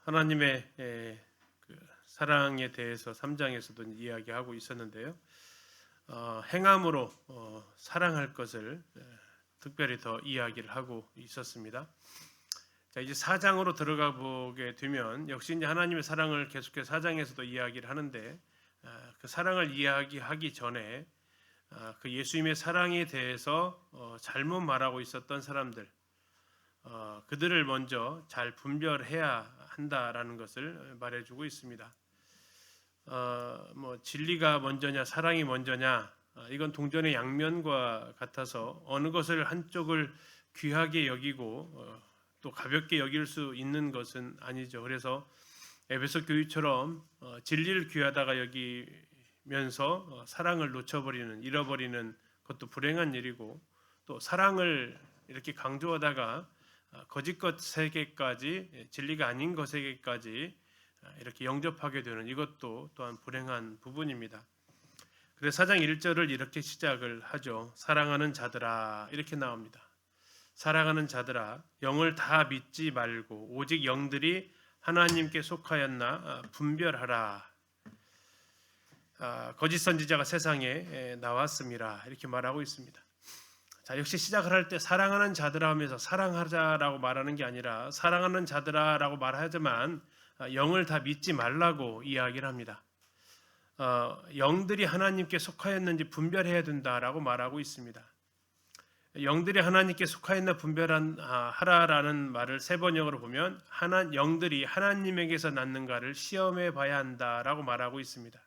하나님의 그 사랑에 대해서 3장에서도 이야기하고 있었는데요. 행함으로 사랑할 것을 특별히 더 이야기를 하고 있었습니다. 자, 이제 4장으로 들어가 보게 되면 역시 이제 하나님의 사랑을 계속해서 4장에서도 이야기를 하는데 그 사랑을 이야기하기 전에 그 예수님의 사랑에 대해서 잘못 말하고 있었던 사람들, 그들을 먼저 잘 분별해야 한다라는 것을 말해주고 있습니다. 진리가 먼저냐 사랑이 먼저냐, 이건 동전의 양면과 같아서 어느 것을 한쪽을 귀하게 여기고 또 가볍게 여길 수 있는 것은 아니죠. 그래서 에베소 교회처럼 진리를 귀하다가 여기면서 사랑을 놓쳐버리는, 잃어버리는 것도 불행한 일이고, 또 사랑을 이렇게 강조하다가 거짓 것 세계까지, 진리가 아닌 것에게까지 이렇게 영접하게 되는 이것도 또한 불행한 부분입니다. 그래서 4장 1절을 이렇게 시작을 하죠. 사랑하는 자들아, 이렇게 나옵니다. 사랑하는 자들아, 영을 다 믿지 말고 오직 영들이 하나님께 속하였나 분별하라. 거짓 선지자가 세상에 나왔습니다. 이렇게 말하고 있습니다. 자, 역시 시작을 할 때 사랑하는 자들아 하면서 사랑하자라고 말하는 게 아니라 사랑하는 자들아라고 말하지만 영을 다 믿지 말라고 이야기를 합니다. 영들이 하나님께 속하였는지 분별해야 된다라고 말하고 있습니다. 영들이 하나님께 속하였나 분별하라라는 말을 세 번역으로 보면 영들이 하나님에게서 났는가를 시험해 봐야 한다라고 말하고 있습니다.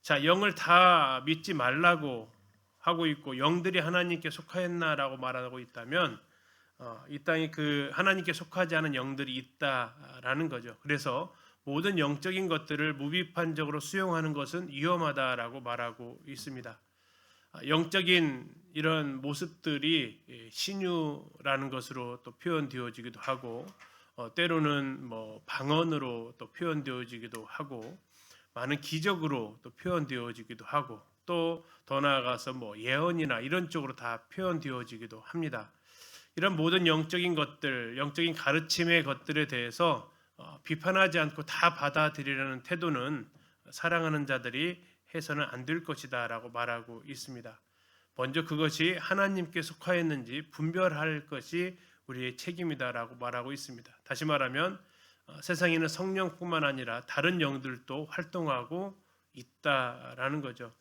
자, 영을 다 믿지 말라고 하고 있고 영들이 하나님께 속하였나라고 말하고 있다면 이 땅에 그 하나님께 속하지 않은 영들이 있다라는 거죠. 그래서 모든 영적인 것들을 무비판적으로 수용하는 것은 위험하다라고 말하고 있습니다. 영적인 이런 모습들이 신유라는 것으로 또 표현되어지기도 하고, 때로는 방언으로 또 표현되어지기도 하고, 많은 기적으로 또 표현되어지기도 하고, 또 더 나아가서 예언이나 이런 쪽으로 다 표현되어지기도 합니다. 이런 모든 영적인 것들, 영적인 가르침의 것들에 대해서 비판하지 않고 다 받아들이려는 태도는 사랑하는 자들이 해서는 안 될 것이다라고 말하고 있습니다. 먼저 그것이 하나님께 속하였는지 분별할 것이 우리의 책임이다라고 말하고 있습니다. 다시 말하면 세상에는 성령뿐만 아니라 다른 영들도 활동하고 있다라는 거죠.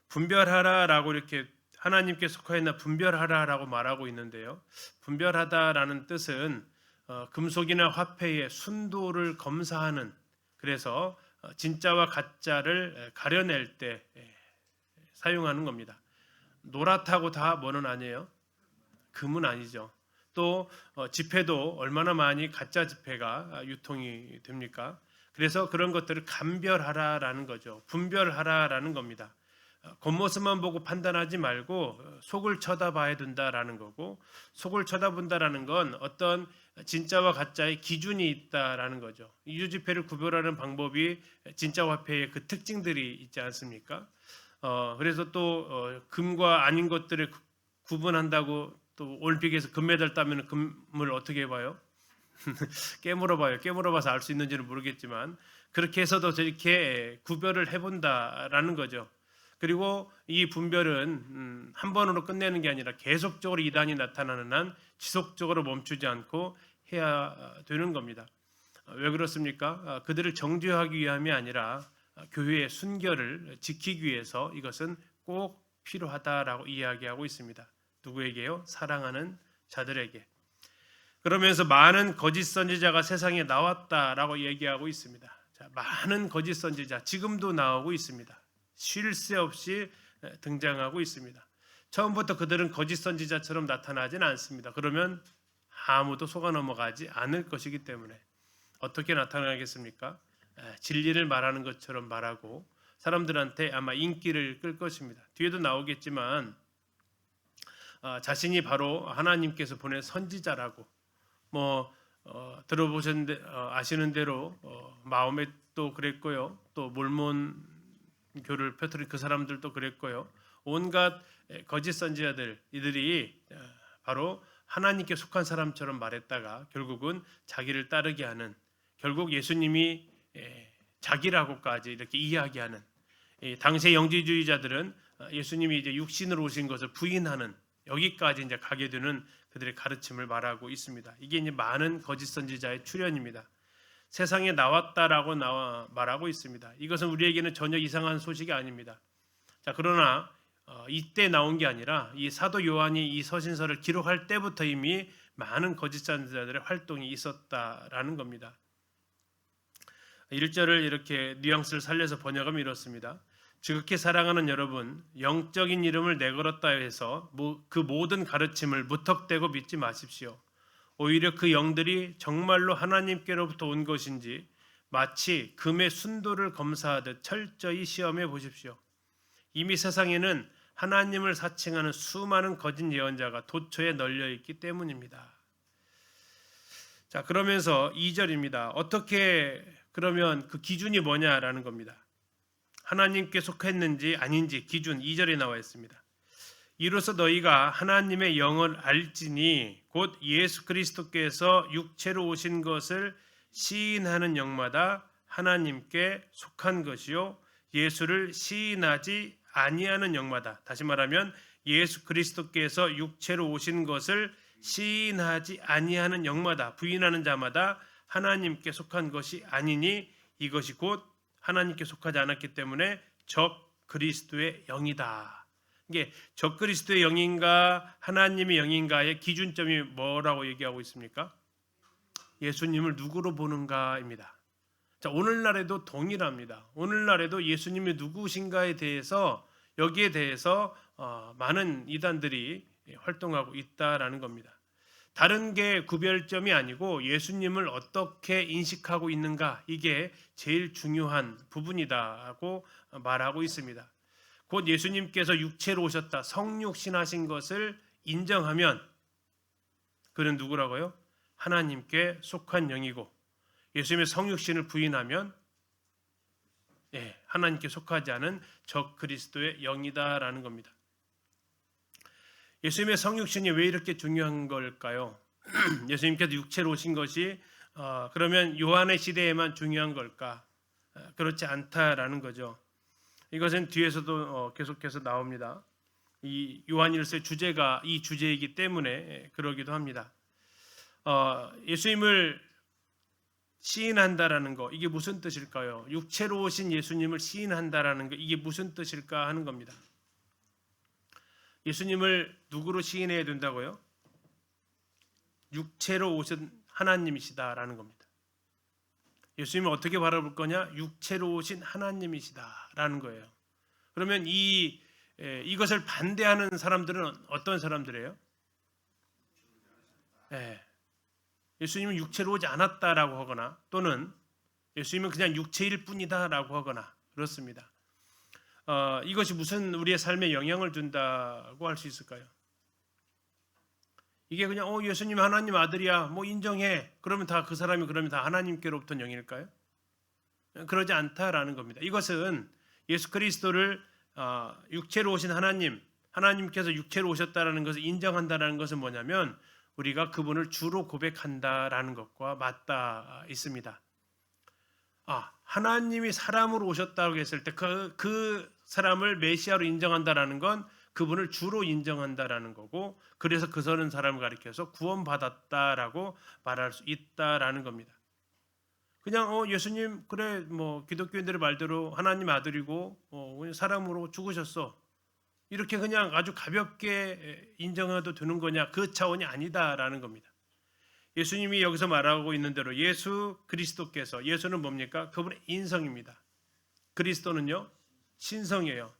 분별하라라고 이렇게 하나님께 속하였나 분별하라라고 말하고 있는데요. 분별하다라는 뜻은 금속이나 화폐의 순도를 검사하는, 그래서 진짜와 가짜를 가려낼 때 사용하는 겁니다. 노랗다고 다 뭐는 아니에요? 금은 아니죠. 또 지폐도 얼마나 많이 가짜 지폐가 유통이 됩니까? 그래서 그런 것들을 감별하라라는 거죠. 분별하라라는 겁니다. 겉모습만 보고 판단하지 말고 속을 쳐다봐야 된다라는 거고, 속을 쳐다본다라는 건 어떤 진짜와 가짜의 기준이 있다라는 거죠. 유지폐를 구별하는 방법이 진짜 화폐의 그 특징들이 있지 않습니까? 그래서 또 금과 아닌 것들을 구분한다고, 또 올림픽에서 금메달 따면 금을 어떻게 봐요? 깨물어봐요. 깨물어봐서 알 수 있는지는 모르겠지만 그렇게 해서도 저렇게 구별을 해본다라는 거죠. 그리고 이 분별은 한 번으로 끝내는 게 아니라 계속적으로 이단이 나타나는 한 지속적으로 멈추지 않고 해야 되는 겁니다. 왜 그렇습니까? 그들을 정죄하기 위함이 아니라 교회의 순결을 지키기 위해서 이것은 꼭 필요하다라고 이야기하고 있습니다. 누구에게요? 사랑하는 자들에게. 그러면서 많은 거짓 선지자가 세상에 나왔다라고 얘기하고 있습니다. 자, 많은 거짓 선지자 지금도 나오고 있습니다. 쉴 새 없이 등장하고 있습니다. 처음부터 그들은 거짓 선지자처럼 나타나진 않습니다. 그러면 아무도 속아 넘어가지 않을 것이기 때문에 어떻게 나타나겠습니까? 진리를 말하는 것처럼 말하고 사람들한테 아마 인기를 끌 것입니다. 뒤에도 나오겠지만 자신이 바로 하나님께서 보낸 선지자라고 들어보셨는데 아시는 대로 마호멧도 그랬고요. 또 몰몬 교를 펴뜨린 그 사람들도 그랬고요. 온갖 거짓 선지자들, 이들이 바로 하나님께 속한 사람처럼 말했다가 결국은 자기를 따르게 하는, 결국 예수님이 자기라고까지 이렇게 이야기하는, 당시의 영지주의자들은 예수님이 이제 육신으로 오신 것을 부인하는, 여기까지 이제 가게 되는 그들의 가르침을 말하고 있습니다. 이게 이제 많은 거짓 선지자의 출현입니다. 세상에 나왔다라고 말하고 있습니다. 이것은 우리에게는 전혀 이상한 소식이 아닙니다. 자, 그러나 이때 나온 게 아니라 이 사도 요한이 이 서신서를 기록할 때부터 이미 많은 거짓 선지자들의 활동이 있었다라는 겁니다. 1절을 이렇게 뉘앙스를 살려서 번역하면 이렇습니다. 지극히 사랑하는 여러분, 영적인 이름을 내걸었다 해서 그 모든 가르침을 무턱대고 믿지 마십시오. 오히려 그 영들이 정말로 하나님께로부터 온 것인지 마치 금의 순도를 검사하듯 철저히 시험해 보십시오. 이미 세상에는 하나님을 사칭하는 수많은 거짓 예언자가 도처에 널려 있기 때문입니다. 자, 그러면서 2절입니다. 어떻게 그러면 그 기준이 뭐냐라는 겁니다. 하나님께 속했는지 아닌지 기준 2절에 나와 있습니다. 이로써 너희가 하나님의 영을 알지니 곧 예수 그리스도께서 육체로 오신 것을 시인하는 영마다 하나님께 속한 것이요 예수를 시인하지 아니하는 영마다, 다시 말하면 예수 그리스도께서 육체로 오신 것을 시인하지 아니하는 영마다, 부인하는 자마다 하나님께 속한 것이 아니니 이것이 곧 하나님께 속하지 않았기 때문에 적 그리스도의 영이다. 이게 적 그리스도의 영인가 하나님의 영인가의 기준점이 뭐라고 얘기하고 있습니까? 예수님을 누구로 보는가입니다. 자, 오늘날에도 동일합니다. 오늘날에도 예수님이 누구신가에 대해서, 여기에 대해서 많은 이단들이 활동하고 있다라는 겁니다. 다른 게 구별점이 아니고 예수님을 어떻게 인식하고 있는가, 이게 제일 중요한 부분이다라고 말하고 있습니다. 곧 예수님께서 육체로 오셨다, 성육신하신 것을 인정하면 그는 누구라고요? 하나님께 속한 영이고, 예수님의 성육신을 부인하면 하나님께 속하지 않은 적 그리스도의 영이다라는 겁니다. 예수님의 성육신이 왜 이렇게 중요한 걸까요? 예수님께서 육체로 오신 것이 그러면 요한의 시대에만 중요한 걸까? 그렇지 않다라는 거죠. 이것은 뒤에서도 계속해서 나옵니다. 이 요한일서의 주제가 이 주제이기 때문에 그러기도 합니다. 예수님을 시인한다라는 거, 이게 무슨 뜻일까요? 육체로 오신 예수님을 시인한다라는 거, 이게 무슨 뜻일까 하는 겁니다. 예수님을 누구로 시인해야 된다고요? 육체로 오신 하나님이시다라는 겁니다. 예수님을 어떻게 바라볼 거냐? 육체로 오신 하나님이시다라는 거예요. 그러면 이것을 반대하는 사람들은 어떤 사람들이에요? 예수님은 육체로 오지 않았다라고 하거나, 또는 예수님은 그냥 육체일 뿐이다라고 하거나 그렇습니다. 이것이 무슨 우리의 삶에 영향을 준다고 할 수 있을까요? 이게 그냥 예수님 하나님 아들이야, 뭐 인정해, 그러면 다 그 사람이 그러면 다 하나님께로부터 영일까요? 그러지 않다라는 겁니다. 이것은 예수 그리스도를 육체로 오신 하나님께서 육체로 오셨다라는 것을 인정한다라는 것은 뭐냐면 우리가 그분을 주로 고백한다라는 것과 맞닿아 있습니다. 하나님이 사람으로 오셨다고 했을 때 그 사람을 메시아로 인정한다라는 건 그분을 주로 인정한다라는 거고, 그래서 그 서는 사람을 가리켜서 구원받았다라고 말할 수 있다라는 겁니다. 그냥 예수님 그래 뭐 기독교인들의 말대로 하나님 아들이고 그냥 사람으로 죽으셨어, 이렇게 그냥 아주 가볍게 인정해도 되는 거냐, 그 차원이 아니다라는 겁니다. 예수님이 여기서 말하고 있는 대로 예수 그리스도께서, 예수는 뭡니까? 그분의 인성입니다. 그리스도는요 신성이에요.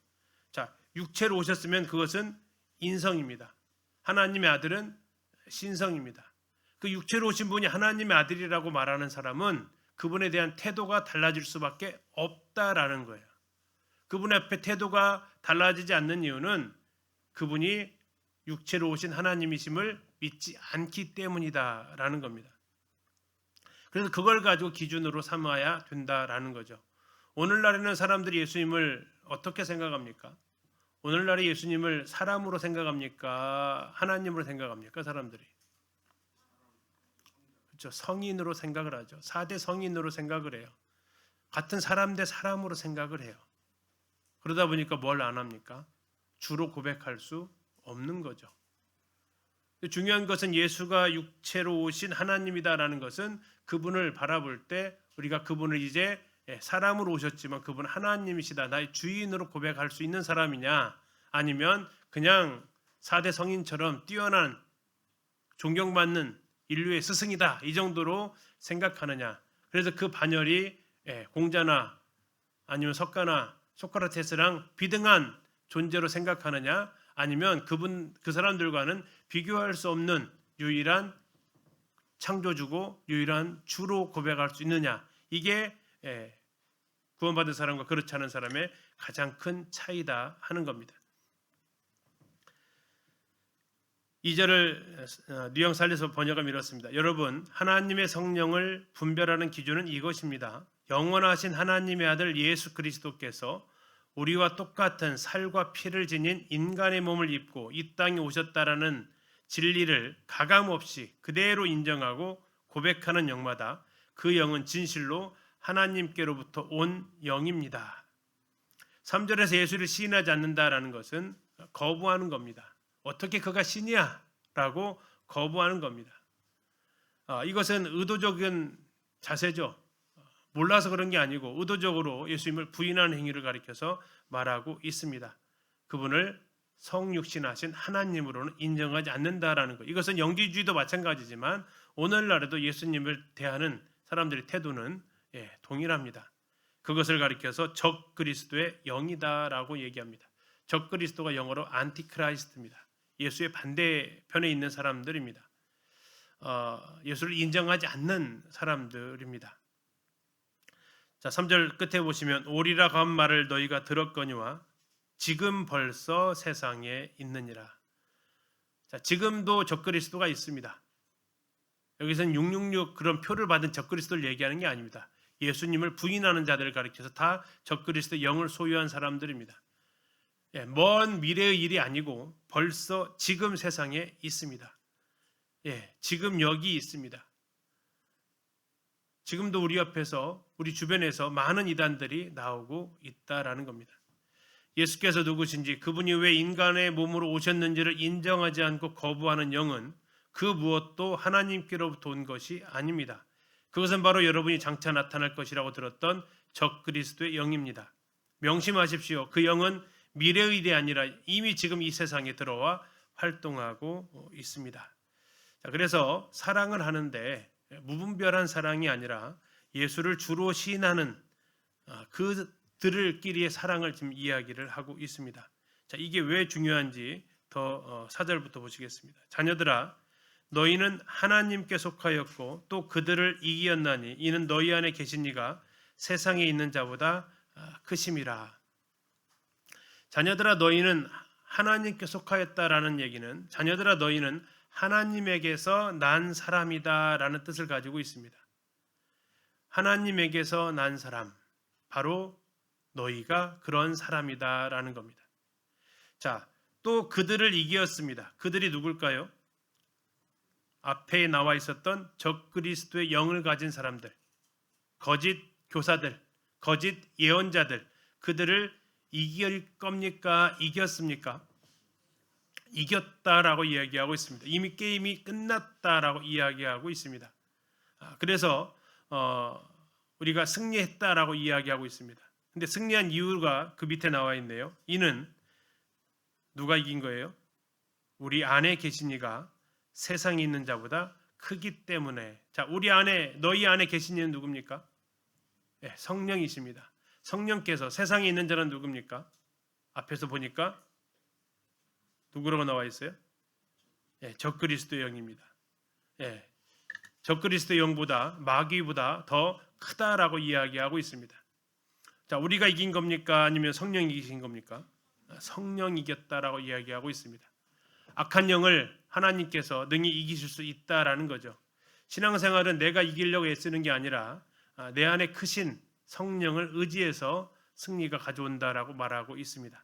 자, 육체로 오셨으면 그것은 인성입니다. 하나님의 아들은 신성입니다. 그 육체로 오신 분이 하나님의 아들이라고 말하는 사람은 그분에 대한 태도가 달라질 수밖에 없다라는 거예요. 그분 앞에 태도가 달라지지 않는 이유는 그분이 육체로 오신 하나님이심을 믿지 않기 때문이다라는 겁니다. 그래서 그걸 가지고 기준으로 삼아야 된다라는 거죠. 오늘날에는 사람들이 예수님을 어떻게 생각합니까? 오늘날에 예수님을 사람으로 생각합니까? 하나님으로 생각합니까? 사람들이. 없죠. 성인으로 생각을 하죠. 4대 성인으로 생각을 해요. 같은 사람 대 사람으로 생각을 해요. 그러다 보니까 뭘 안 합니까? 주로 고백할 수 없는 거죠. 중요한 것은 예수가 육체로 오신 하나님이다라는 것은 그분을 바라볼 때 우리가 그분을 이제 사람으로 오셨지만 그분 하나님이시다, 나의 주인으로 고백할 수 있는 사람이냐, 아니면 그냥 4대 성인처럼 뛰어난 존경받는 인류의 스승이다 이 정도로 생각하느냐. 그래서 그 반열이 공자나 아니면 석가나 소크라테스랑 비등한 존재로 생각하느냐, 아니면 그 사람들과는 비교할 수 없는 유일한 창조주고 유일한 주로 고백할 수 있느냐. 이게 구원받은 사람과 그렇지 않은 사람의 가장 큰 차이다 하는 겁니다. 2절을 뉘앙스 살려서 번역하면 이렇습니다. 여러분, 하나님의 성령을 분별하는 기준은 이것입니다. 영원하신 하나님의 아들 예수 그리스도께서 우리와 똑같은 살과 피를 지닌 인간의 몸을 입고 이 땅에 오셨다라는 진리를 가감없이 그대로 인정하고 고백하는 영마다 그 영은 진실로 하나님께로부터 온 영입니다. 3절에서 예수를 시인하지 않는다라는 것은 거부하는 겁니다. 어떻게 그가 신이야? 라고 거부하는 겁니다. 이것은 의도적인 자세죠. 몰라서 그런 게 아니고 의도적으로 예수님을 부인하는 행위를 가리켜서 말하고 있습니다. 그분을 성육신하신 하나님으로는 인정하지 않는다라는 것. 이것은 영지주의도 마찬가지지만 오늘날에도 예수님을 대하는 사람들의 태도는 동일합니다. 그것을 가리켜서 적 그리스도의 영이다라고 얘기합니다. 적 그리스도가 영어로 안티크라이스트입니다. 예수의 반대편에 있는 사람들입니다. 예수를 인정하지 않는 사람들입니다. 자, 3절 끝에 보시면 오리라 간 말을 너희가 들었거니와 지금 벌써 세상에 있느니라. 자, 지금도 적그리스도가 있습니다. 여기서는 666 그런 표를 받은 적그리스도를 얘기하는 게 아닙니다. 예수님을 부인하는 자들을 가리켜서 다 적그리스도 영을 소유한 사람들입니다. 먼 미래의 일이 아니고 벌써 지금 세상에 있습니다. 지금 여기 있습니다. 지금도 우리 옆에서 우리 주변에서 많은 이단들이 나오고 있다라는 겁니다. 예수께서 누구신지 그분이 왜 인간의 몸으로 오셨는지를 인정하지 않고 거부하는 영은 그 무엇도 하나님께로부터 온 것이 아닙니다. 그것은 바로 여러분이 장차 나타날 것이라고 들었던 적그리스도의 영입니다. 명심하십시오. 그 영은 미래의 일이 아니라 이미 지금 이 세상에 들어와 활동하고 있습니다. 자, 그래서 사랑을 하는데 무분별한 사랑이 아니라 예수를 주로 시인하는 그들끼리의 사랑을 지금 이야기를 하고 있습니다. 자, 이게 왜 중요한지 더 4절부터 보시겠습니다. 자녀들아, 너희는 하나님께 속하였고 또 그들을 이기었나니 이는 너희 안에 계신 이가 세상에 있는 자보다 크심이라. 자녀들아, 너희는 하나님께 속하였다라는 얘기는 자녀들아 너희는 하나님에게서 난 사람이다라는 뜻을 가지고 있습니다. 하나님에게서 난 사람, 바로 너희가 그런 사람이다라는 겁니다. 자, 또 그들을 이기었습니다. 그들이 누굴까요? 앞에 나와 있었던 적그리스도의 영을 가진 사람들, 거짓 교사들, 거짓 예언자들, 그들을 이길 겁니까? 이겼습니까? 이겼다라고 이야기하고 있습니다. 이미 게임이 끝났다라고 이야기하고 있습니다. 그래서 우리가 승리했다라고 이야기하고 있습니다. 근데 승리한 이유가 그 밑에 나와 있네요. 이는 누가 이긴 거예요? 우리 안에 계신 이가 세상에 있는 자보다 크기 때문에. 자, 우리 안에, 너희 안에 계신 이는 누굽니까? 성령이십니다. 성령께서, 세상에 있는 자는 누굽니까? 앞에서 보니까 누구라고 나와 있어요? 적그리스도의 영입니다. 적그리스도의 영보다, 마귀보다 더 크다라고 이야기하고 있습니다. 자, 우리가 이긴 겁니까? 아니면 성령이 이기신 겁니까? 성령이 이겼다라고 이야기하고 있습니다. 악한 영을 하나님께서 능히 이기실 수 있다라는 거죠. 신앙생활은 내가 이기려고 애쓰는 게 아니라 내 안에 크신 성령을 의지해서 승리가 가져온다라고 말하고 있습니다.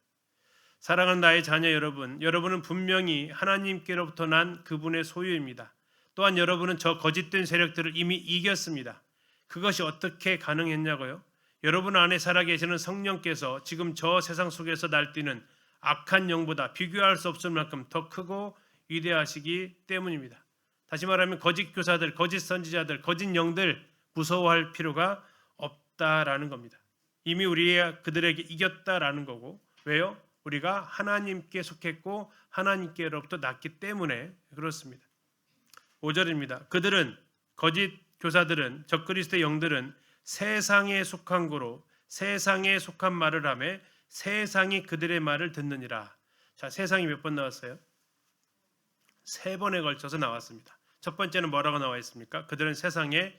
사랑하는 나의 자녀 여러분, 여러분은 분명히 하나님께로부터 난 그분의 소유입니다. 또한 여러분은 저 거짓된 세력들을 이미 이겼습니다. 그것이 어떻게 가능했냐고요? 여러분 안에 살아계시는 성령께서 지금 저 세상 속에서 날뛰는 악한 영보다 비교할 수 없을 만큼 더 크고 위대하시기 때문입니다. 다시 말하면 거짓 교사들, 거짓 선지자들, 거짓 영들 무서워할 필요가 없다라는 겁니다. 이미 우리가 그들에게 이겼다라는 거고, 왜요? 우리가 하나님께 속했고 하나님께로부터 났기 때문에 그렇습니다. 5절입니다. 그들은, 거짓 교사들은, 적그리스도의 영들은 세상에 속한 거로 세상에 속한 말을 하며 세상이 그들의 말을 듣느니라. 자, 세상이 몇 번 나왔어요? 3번에 걸쳐서 나왔습니다. 첫 번째는 뭐라고 나와 있습니까? 그들은 세상에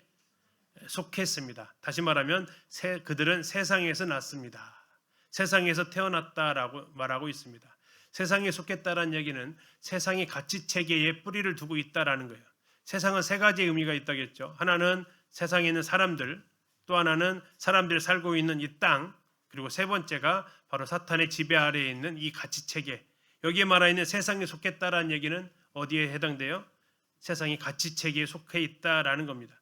속했습니다. 다시 말하면 그들은 세상에서 났습니다. 세상에서 태어났다라고 말하고 있습니다. 세상에 속했다라는 얘기는 세상의 가치 체계에 뿌리를 두고 있다라는 거예요. 세상은 3가지의 의미가 있다겠죠. 하나는 세상에 있는 사람들, 또 하나는 사람들이 살고 있는 이 땅, 그리고 3번째가 바로 사탄의 지배 아래에 있는 이 가치 체계. 여기에 말하 있는 세상에 속했다라는 얘기는 어디에 해당돼요? 세상의 가치 체계에 속해 있다라는 겁니다.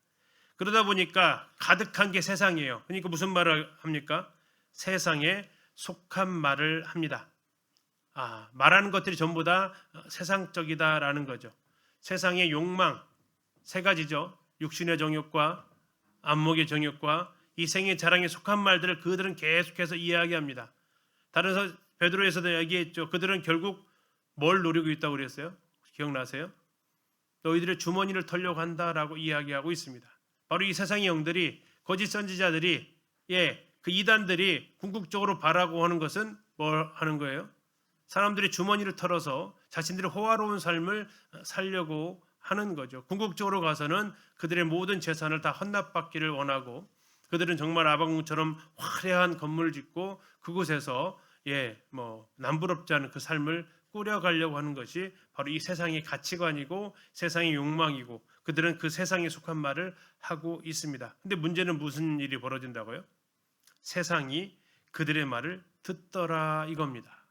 그러다 보니까 가득한 게 세상이에요. 그러니까 무슨 말을 합니까? 세상에 속한 말을 합니다. 말하는 것들이 전부 다 세상적이다라는 거죠. 세상의 욕망 3가지죠. 육신의 정욕과 안목의 정욕과 이 생의 자랑에 속한 말들을 그들은 계속해서 이야기합니다. 다른 베드로에서도 얘기했죠. 그들은 결국 뭘 노리고 있다고 그랬어요? 기억나세요? 너희들의 주머니를 털려고 한다라고 이야기하고 있습니다. 바로 이 세상의 영들이, 거짓 선지자들이, 그 이단들이 궁극적으로 바라고 하는 것은 뭘 하는 거예요? 사람들이 주머니를 털어서 자신들의 호화로운 삶을 살려고 하는 거죠. 궁극적으로 가서는 그들의 모든 재산을 다 헌납받기를 원하고, 그들은 정말 아방궁처럼 화려한 건물을 짓고 그곳에서 남부럽지 않은 그 삶을 꾸려가려고 하는 것이 바로 이 세상의 가치관이고 세상의 욕망이고, 그들은 그 세상에 속한 말을 하고 있습니다. 근데 문제는 무슨 일이 벌어진다고요? 세상이 그들의 말을 듣더라 이겁니다.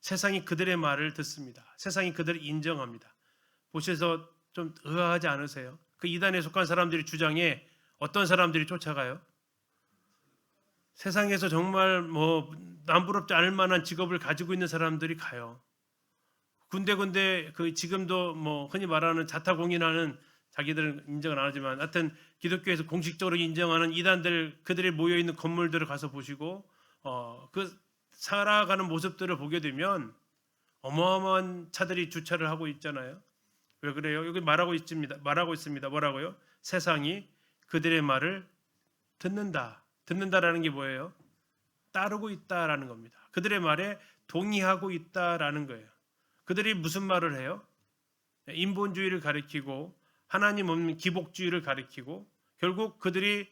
세상이 그들의 말을 듣습니다. 세상이 그들을 인정합니다. 보셔서 좀 의아하지 않으세요? 그 이단에 속한 사람들이 주장에 어떤 사람들이 쫓아가요? 세상에서 정말 남부럽지 않을 만한 직업을 가지고 있는 사람들이 가요. 군데군데 지금도 흔히 말하는 자타공인하는, 자기들은 인정을 안 하지만 하여튼 기독교에서 공식적으로 인정하는 이단들, 그들이 모여 있는 건물들을 가서 보시고 그 살아가는 모습들을 보게 되면 어마어마한 차들이 주차를 하고 있잖아요. 왜 그래요? 여기 말하고 있습니다. 뭐라고요? 세상이 그들의 말을 듣는다. 듣는다라는 게 뭐예요? 따르고 있다라는 겁니다. 그들의 말에 동의하고 있다라는 거예요. 그들이 무슨 말을 해요? 인본주의를 가리키고 하나님 없는 기복주의를 가리키고, 결국 그들이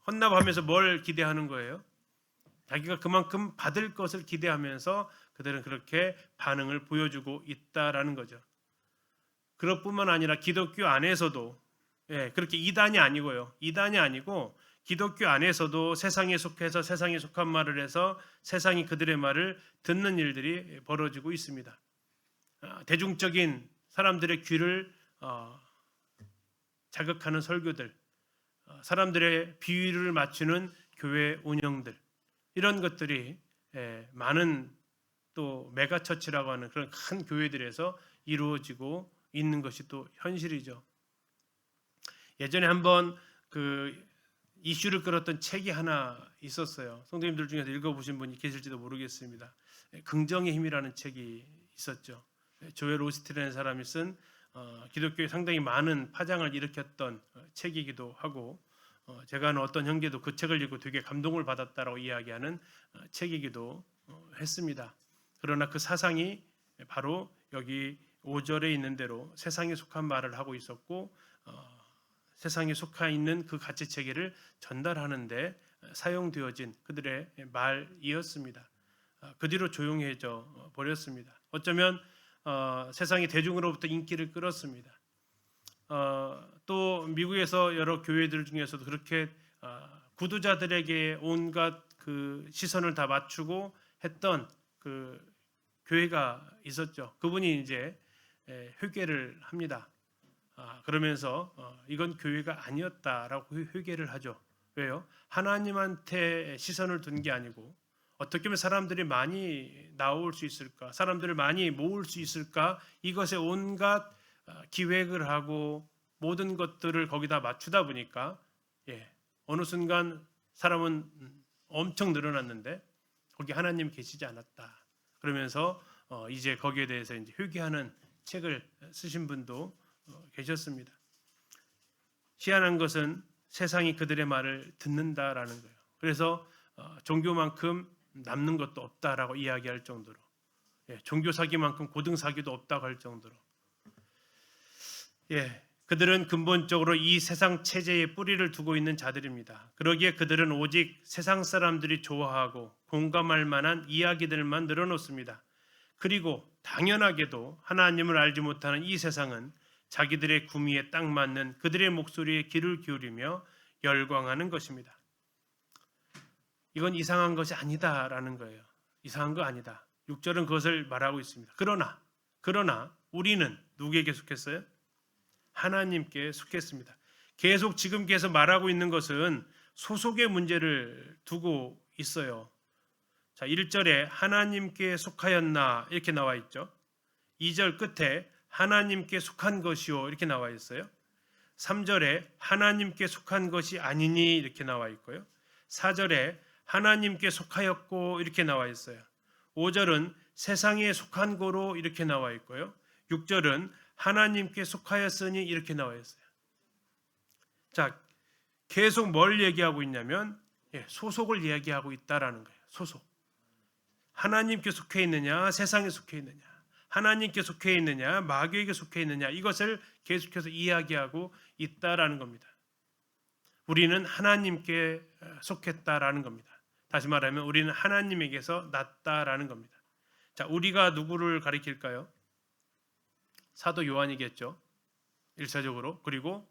헌납하면서 뭘 기대하는 거예요? 자기가 그만큼 받을 것을 기대하면서 그들은 그렇게 반응을 보여주고 있다라는 거죠. 그것뿐만 아니라 기독교 안에서도 그렇게 이단이 아니고요. 이단이 아니고 기독교 안에서도 세상에 속해서 세상에 속한 말을 해서 세상이 그들의 말을 듣는 일들이 벌어지고 있습니다. 대중적인 사람들의 귀를 자극하는 설교들, 사람들의 비위를 맞추는 교회 운영들, 이런 것들이 많은 또 메가처치라고 하는 그런 큰 교회들에서 이루어지고 있는 것이 또 현실이죠. 예전에 한번 그 이슈를 끌었던 책이 하나 있었어요. 성도님들 중에서 읽어보신 분이 계실지도 모르겠습니다. 긍정의 힘이라는 책이 있었죠. 조엘 오스틴이라는 사람이 쓴 기독교에 상당히 많은 파장을 일으켰던 책이기도 하고, 제가 아는 어떤 형제도 그 책을 읽고 되게 감동을 받았다라고 이야기하는 책이기도 했습니다. 그러나 그 사상이 바로 여기 5절에 있는 대로 세상에 속한 말을 하고 있었고, 세상에 속해 있는 그 가치 체계를 전달하는데 사용되어진 그들의 말이었습니다. 그 뒤로 조용해져 버렸습니다. 어쩌면 세상의 대중으로부터 인기를 끌었습니다. 또 미국에서 여러 교회들 중에서도 그렇게 구두자들에게 온갖 그 시선을 다 맞추고 했던 그 교회가 있었죠. 그분이 이제 회개를 합니다. 그러면서 이건 교회가 아니었다라고 회개를 하죠. 왜요? 하나님한테 시선을 둔 게 아니고 어떻게 하면 사람들이 많이 나올 수 있을까? 사람들을 많이 모을 수 있을까? 이것에 온갖 기획을 하고 모든 것들을 거기다 맞추다 보니까 어느 순간 사람은 엄청 늘어났는데 거기 하나님 계시지 않았다. 그러면서 이제 거기에 대해서 이제 회개하는 책을 쓰신 분도 계셨습니다. 희한한 것은 세상이 그들의 말을 듣는다라는 거예요. 그래서 종교만큼 남는 것도 없다라고 이야기할 정도로, 종교 사기만큼 고등 사기도 없다고 할 정도로, 그들은 근본적으로 이 세상 체제에 뿌리를 두고 있는 자들입니다. 그러기에 그들은 오직 세상 사람들이 좋아하고 공감할 만한 이야기들만 늘어놓습니다. 그리고 당연하게도 하나님을 알지 못하는 이 세상은 자기들의 구미에 딱 맞는 그들의 목소리에 귀를 기울이며 열광하는 것입니다. 이건 이상한 것이 아니다라는 거예요. 이상한 거 아니다. 6절은 그것을 말하고 있습니다. 그러나 우리는 누구에게 속했어요? 하나님께 속했습니다. 계속 지금 계속 말하고 있는 것은 소속의 문제를 두고 있어요. 자, 1절에 하나님께 속하였나 이렇게 나와 있죠. 2절 끝에 하나님께 속한 것이요 이렇게 나와 있어요. 3절에 하나님께 속한 것이 아니니 이렇게 나와 있고요. 4절에 하나님께 속하였고 이렇게 나와 있어요. 5절은 세상에 속한 거로 이렇게 나와 있고요. 6절은 하나님께 속하였으니 이렇게 나와 있어요. 자, 계속 뭘 얘기하고 있냐면 소속을 이야기하고 있다라는 거예요. 소속. 하나님께 속해 있느냐, 세상에 속해 있느냐, 하나님께 속해 있느냐, 마귀에게 속해 있느냐, 이것을 계속해서 이야기하고 있다라는 겁니다. 우리는 하나님께 속했다라는 겁니다. 다시 말하면 우리는 하나님에게서 났다라는 겁니다. 자, 우리가 누구를 가리킬까요? 사도 요한이겠죠. 1차적으로. 그리고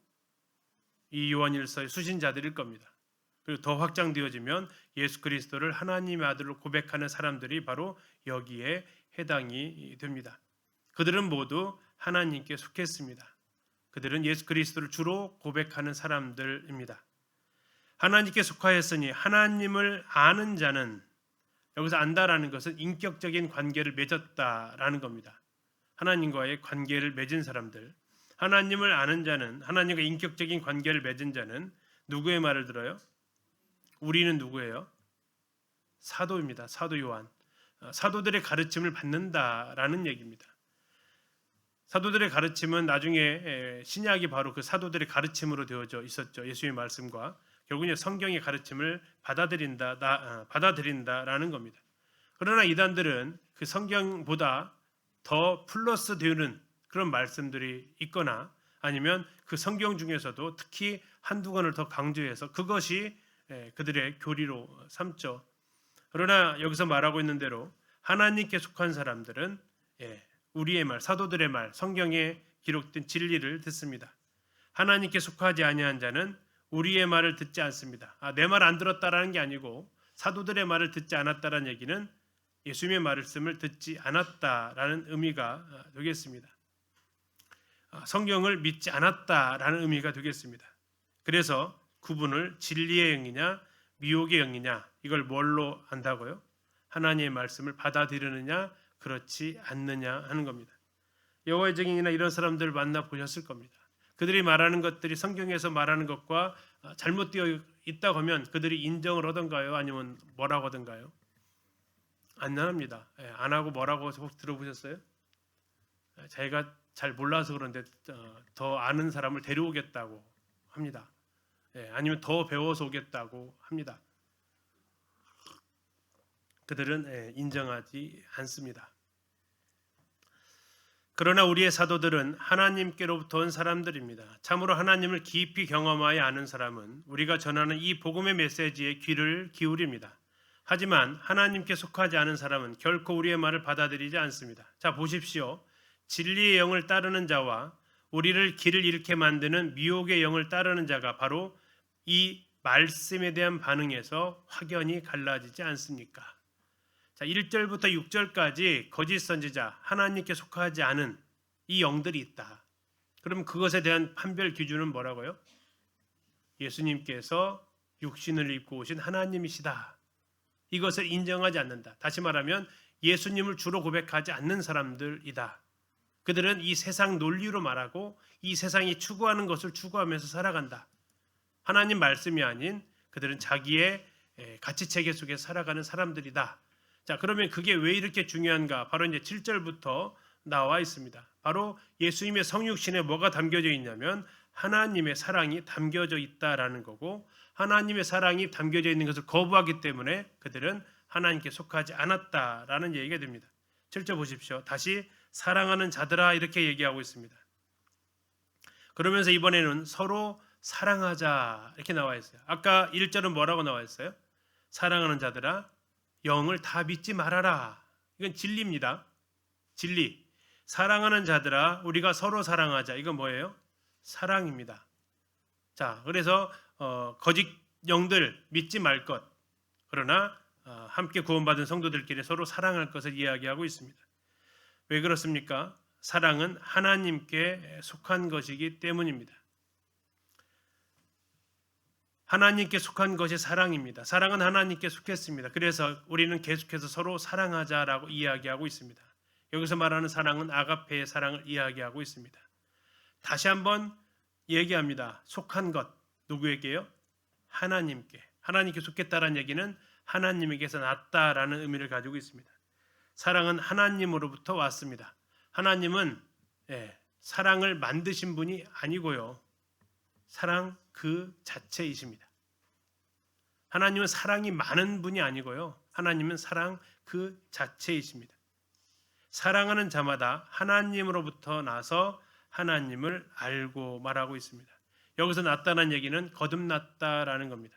이 요한일서의 수신자들일 겁니다. 그리고 더 확장되어지면 예수 그리스도를 하나님의 아들로 고백하는 사람들이 바로 여기에 해당이 됩니다. 그들은 모두 하나님께 속했습니다. 그들은 예수 그리스도를 주로 고백하는 사람들입니다. 하나님께 속하였으니 하나님을 아는 자는, 여기서 안다라는 것은 인격적인 관계를 맺었다라는 겁니다. 하나님과의 관계를 맺은 사람들, 하나님을 아는 자는, 하나님과 인격적인 관계를 맺은 자는 누구의 말을 들어요? 우리는 누구예요? 사도입니다. 사도 요한. 사도들의 가르침을 받는다라는 얘기입니다. 사도들의 가르침은 나중에 신약이 바로 그 사도들의 가르침으로 되어져 있었죠. 예수의 말씀과 결국은 성경의 가르침을 받아들인다라는 겁니다. 그러나 이단들은 그 성경보다 더 플러스 되는 그런 말씀들이 있거나 아니면 그 성경 중에서도 특히 한두 권을 더 강조해서 그것이 그들의 교리로 삼죠. 그러나 여기서 말하고 있는 대로 하나님께 속한 사람들은 우리의 말, 사도들의 말, 성경에 기록된 진리를 듣습니다. 하나님께 속하지 아니한 자는 우리의 말을 듣지 않습니다. 내 말 안 들었다라는 게 아니고 사도들의 말을 듣지 않았다라는 얘기는 예수님의 말씀을 듣지 않았다라는 의미가 되겠습니다. 성경을 믿지 않았다라는 의미가 되겠습니다. 그래서 구분을 진리의 영이냐 미혹의 영이냐 이걸 뭘로 안다고요? 하나님의 말씀을 받아들이느냐 그렇지 않느냐 하는 겁니다. 여호와의 증인이나 이런 사람들을 만나 보셨을 겁니다. 그들이 말하는 것들이 성경에서 말하는 것과 잘못되어 있다고 하면 그들이 인정을 하던가요? 아니면 뭐라고 하던가요? 안 나옵니다. 안 하고 뭐라고 혹 들어보셨어요? 자기가 잘 몰라서 그런데 더 아는 사람을 데려오겠다고 합니다. 아니면 더 배워서 오겠다고 합니다. 그들은 인정하지 않습니다. 그러나 우리의 사도들은 하나님께로부터 온 사람들입니다. 참으로 하나님을 깊이 경험하여 아는 사람은 우리가 전하는 이 복음의 메시지에 귀를 기울입니다. 하지만 하나님께 속하지 않은 사람은 결코 우리의 말을 받아들이지 않습니다. 자, 보십시오. 진리의 영을 따르는 자와 우리를 길을 잃게 만드는 미혹의 영을 따르는 자가 바로 이 말씀에 대한 반응에서 확연히 갈라지지 않습니까? 자, 1절부터 6절까지 거짓 선지자, 하나님께 속하지 않은 이 영들이 있다. 그럼 그것에 대한 판별 기준은 뭐라고요? 예수님께서 육신을 입고 오신 하나님이시다. 이것을 인정하지 않는다. 다시 말하면 예수님을 주로 고백하지 않는 사람들이다. 그들은 이 세상 논리로 말하고 이 세상이 추구하는 것을 추구하면서 살아간다. 하나님 말씀이 아닌 그들은 자기의 가치체계 속에서 살아가는 사람들이다. 자, 그러면 그게 왜 이렇게 중요한가? 바로 이제 7절부터 나와 있습니다. 바로 예수님의 성육신에 뭐가 담겨져 있냐면 하나님의 사랑이 담겨져 있다라는 거고, 하나님의 사랑이 담겨져 있는 것을 거부하기 때문에 그들은 하나님께 속하지 않았다라는 얘기가 됩니다. 7절 보십시오. 다시 사랑하는 자들아 이렇게 얘기하고 있습니다. 그러면서 이번에는 서로 사랑하자 이렇게 나와 있어요. 아까 1절은 뭐라고 나와 있어요? 사랑하는 자들아 영을 다 믿지 말아라. 이건 진리입니다. 진리. 사랑하는 자들아 우리가 서로 사랑하자. 이건 뭐예요? 사랑입니다. 자, 그래서 거짓 영들 믿지 말 것. 그러나 함께 구원받은 성도들끼리 서로 사랑할 것을 이야기하고 있습니다. 왜 그렇습니까? 사랑은 하나님께 속한 것이기 때문입니다. 하나님께 속한 것이 사랑입니다. 사랑은 하나님께 속했습니다. 그래서 우리는 계속해서 서로 사랑하자라고 이야기하고 있습니다. 여기서 말하는 사랑은 아가페의 사랑을 이야기하고 있습니다. 다시 한번 얘기합니다. 속한 것 누구에게요? 하나님께. 하나님께 속했다라는 얘기는 하나님에게서 났다라는 의미를 가지고 있습니다. 사랑은 하나님으로부터 왔습니다. 하나님은 사랑을 만드신 분이 아니고요. 사랑 그 자체이십니다. 하나님은 사랑이 많은 분이 아니고요. 하나님은 사랑 그 자체이십니다. 사랑하는 자마다 하나님으로부터 나서 하나님을 알고 말하고 있습니다. 여기서 났다는 얘기는 거듭났다라는 겁니다.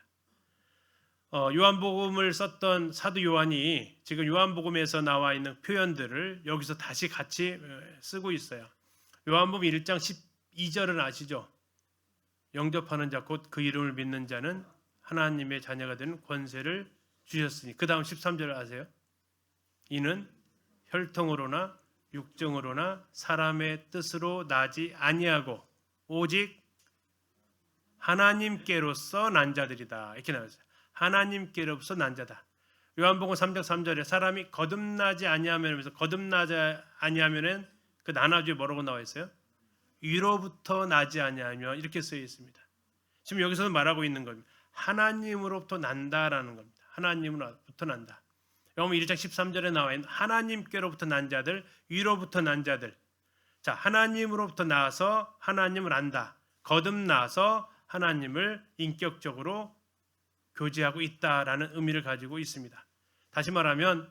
요한복음을 썼던 사도 요한이 지금 요한복음에서 나와 있는 표현들을 여기서 다시 같이 쓰고 있어요. 요한복음 1장 12절은 아시죠? 영접하는 자 곧 그 이름을 믿는 자는 하나님의 자녀가 되는 권세를 주셨으니 그 다음 13절 아세요? 이는 혈통으로나 육정으로나 사람의 뜻으로 나지 아니하고 오직 하나님께로서 난 자들이다. 이렇게 나와있어요. 하나님께로서 난 자다. 요한복음 3장 3절에 사람이 거듭나지 아니하면서 거듭나지 아니하면은 그 나나주에 뭐라고 나와 있어요? 위로부터 나지 아니하며 이렇게 쓰여 있습니다. 지금 여기서 말하고 있는 겁니다. 하나님으로부터 난다라는 겁니다. 하나님으로부터 난다. 요한복음 1장 13절에 나와 있는 하나님께로부터 난 자들, 위로부터 난 자들. 자, 하나님으로부터 나서 하나님을 안다. 거듭나서 하나님을 인격적으로 교제하고 있다라는 의미를 가지고 있습니다. 다시 말하면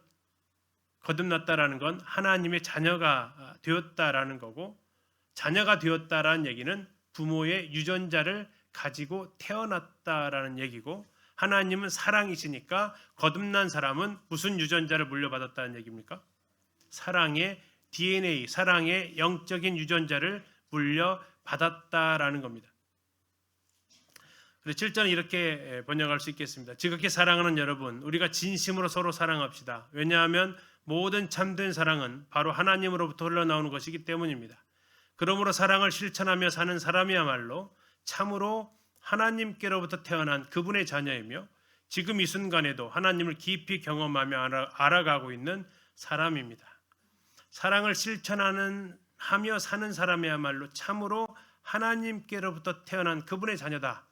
거듭났다라는 건 하나님의 자녀가 되었다라는 거고, 자녀가 되었다라는 얘기는 부모의 유전자를 가지고 태어났다라는 얘기고, 하나님은 사랑이시니까 거듭난 사람은 무슨 유전자를 물려받았다는 얘기입니까? 사랑의 DNA, 사랑의 영적인 유전자를 물려받았다라는 겁니다. 그래서 7절은 이렇게 번역할 수 있겠습니다. 지극히 사랑하는 여러분, 우리가 진심으로 서로 사랑합시다. 왜냐하면 모든 참된 사랑은 바로 하나님으로부터 흘러나오는 것이기 때문입니다. 그러므로 사랑을 실천하며 사는 사람이야말로 참으로 하나님께로부터 태어난 그분의 자녀이며 지금 이 순간에도 하나님을 깊이 경험하며 알아가고 있는 사람입니다. 사랑을 실천하며 사는 사람이야말로 참으로 하나님께로부터 태어난 그분의 자녀다.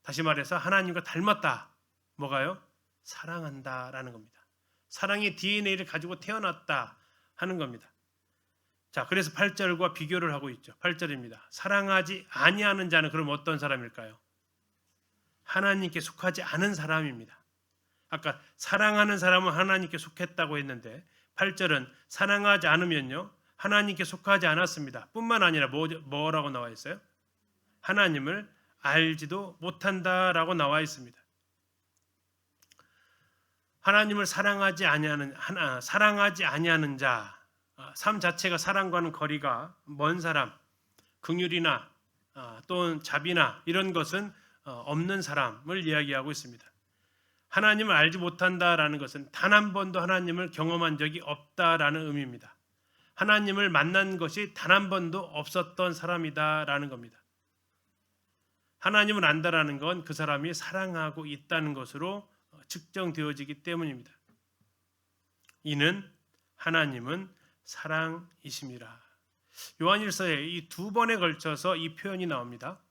다시 말해서 하나님과 닮았다. 뭐가요? 사랑한다라는 겁니다. 사랑의 DNA를 가지고 태어났다 하는 겁니다. 자, 그래서 8절과 비교를 하고 있죠. 8절입니다. 사랑하지 아니하는 자는 그럼 어떤 사람일까요? 하나님께 속하지 않은 사람입니다. 아까 사랑하는 사람은 하나님께 속했다고 했는데 8절은 사랑하지 않으면요 하나님께 속하지 않았습니다. 뿐만 아니라 뭐라고 나와 있어요? 하나님을 알지도 못한다라고 나와 있습니다. 하나님을 사랑하지 아니하는 자, 삶 자체가 사랑과는 거리가 먼 사람, 긍휼이나 또는 자비나 이런 것은 없는 사람을 이야기하고 있습니다. 하나님을 알지 못한다라는 것은 단 한 번도 하나님을 경험한 적이 없다라는 의미입니다. 하나님을 만난 것이 단 한 번도 없었던 사람이다라는 겁니다. 하나님을 안다라는 건 그 사람이 사랑하고 있다는 것으로 측정되어지기 때문입니다. 이는 하나님은 사랑이심이라. 요한일서에 이 두 번에 걸쳐서 이 표현이 나옵니다.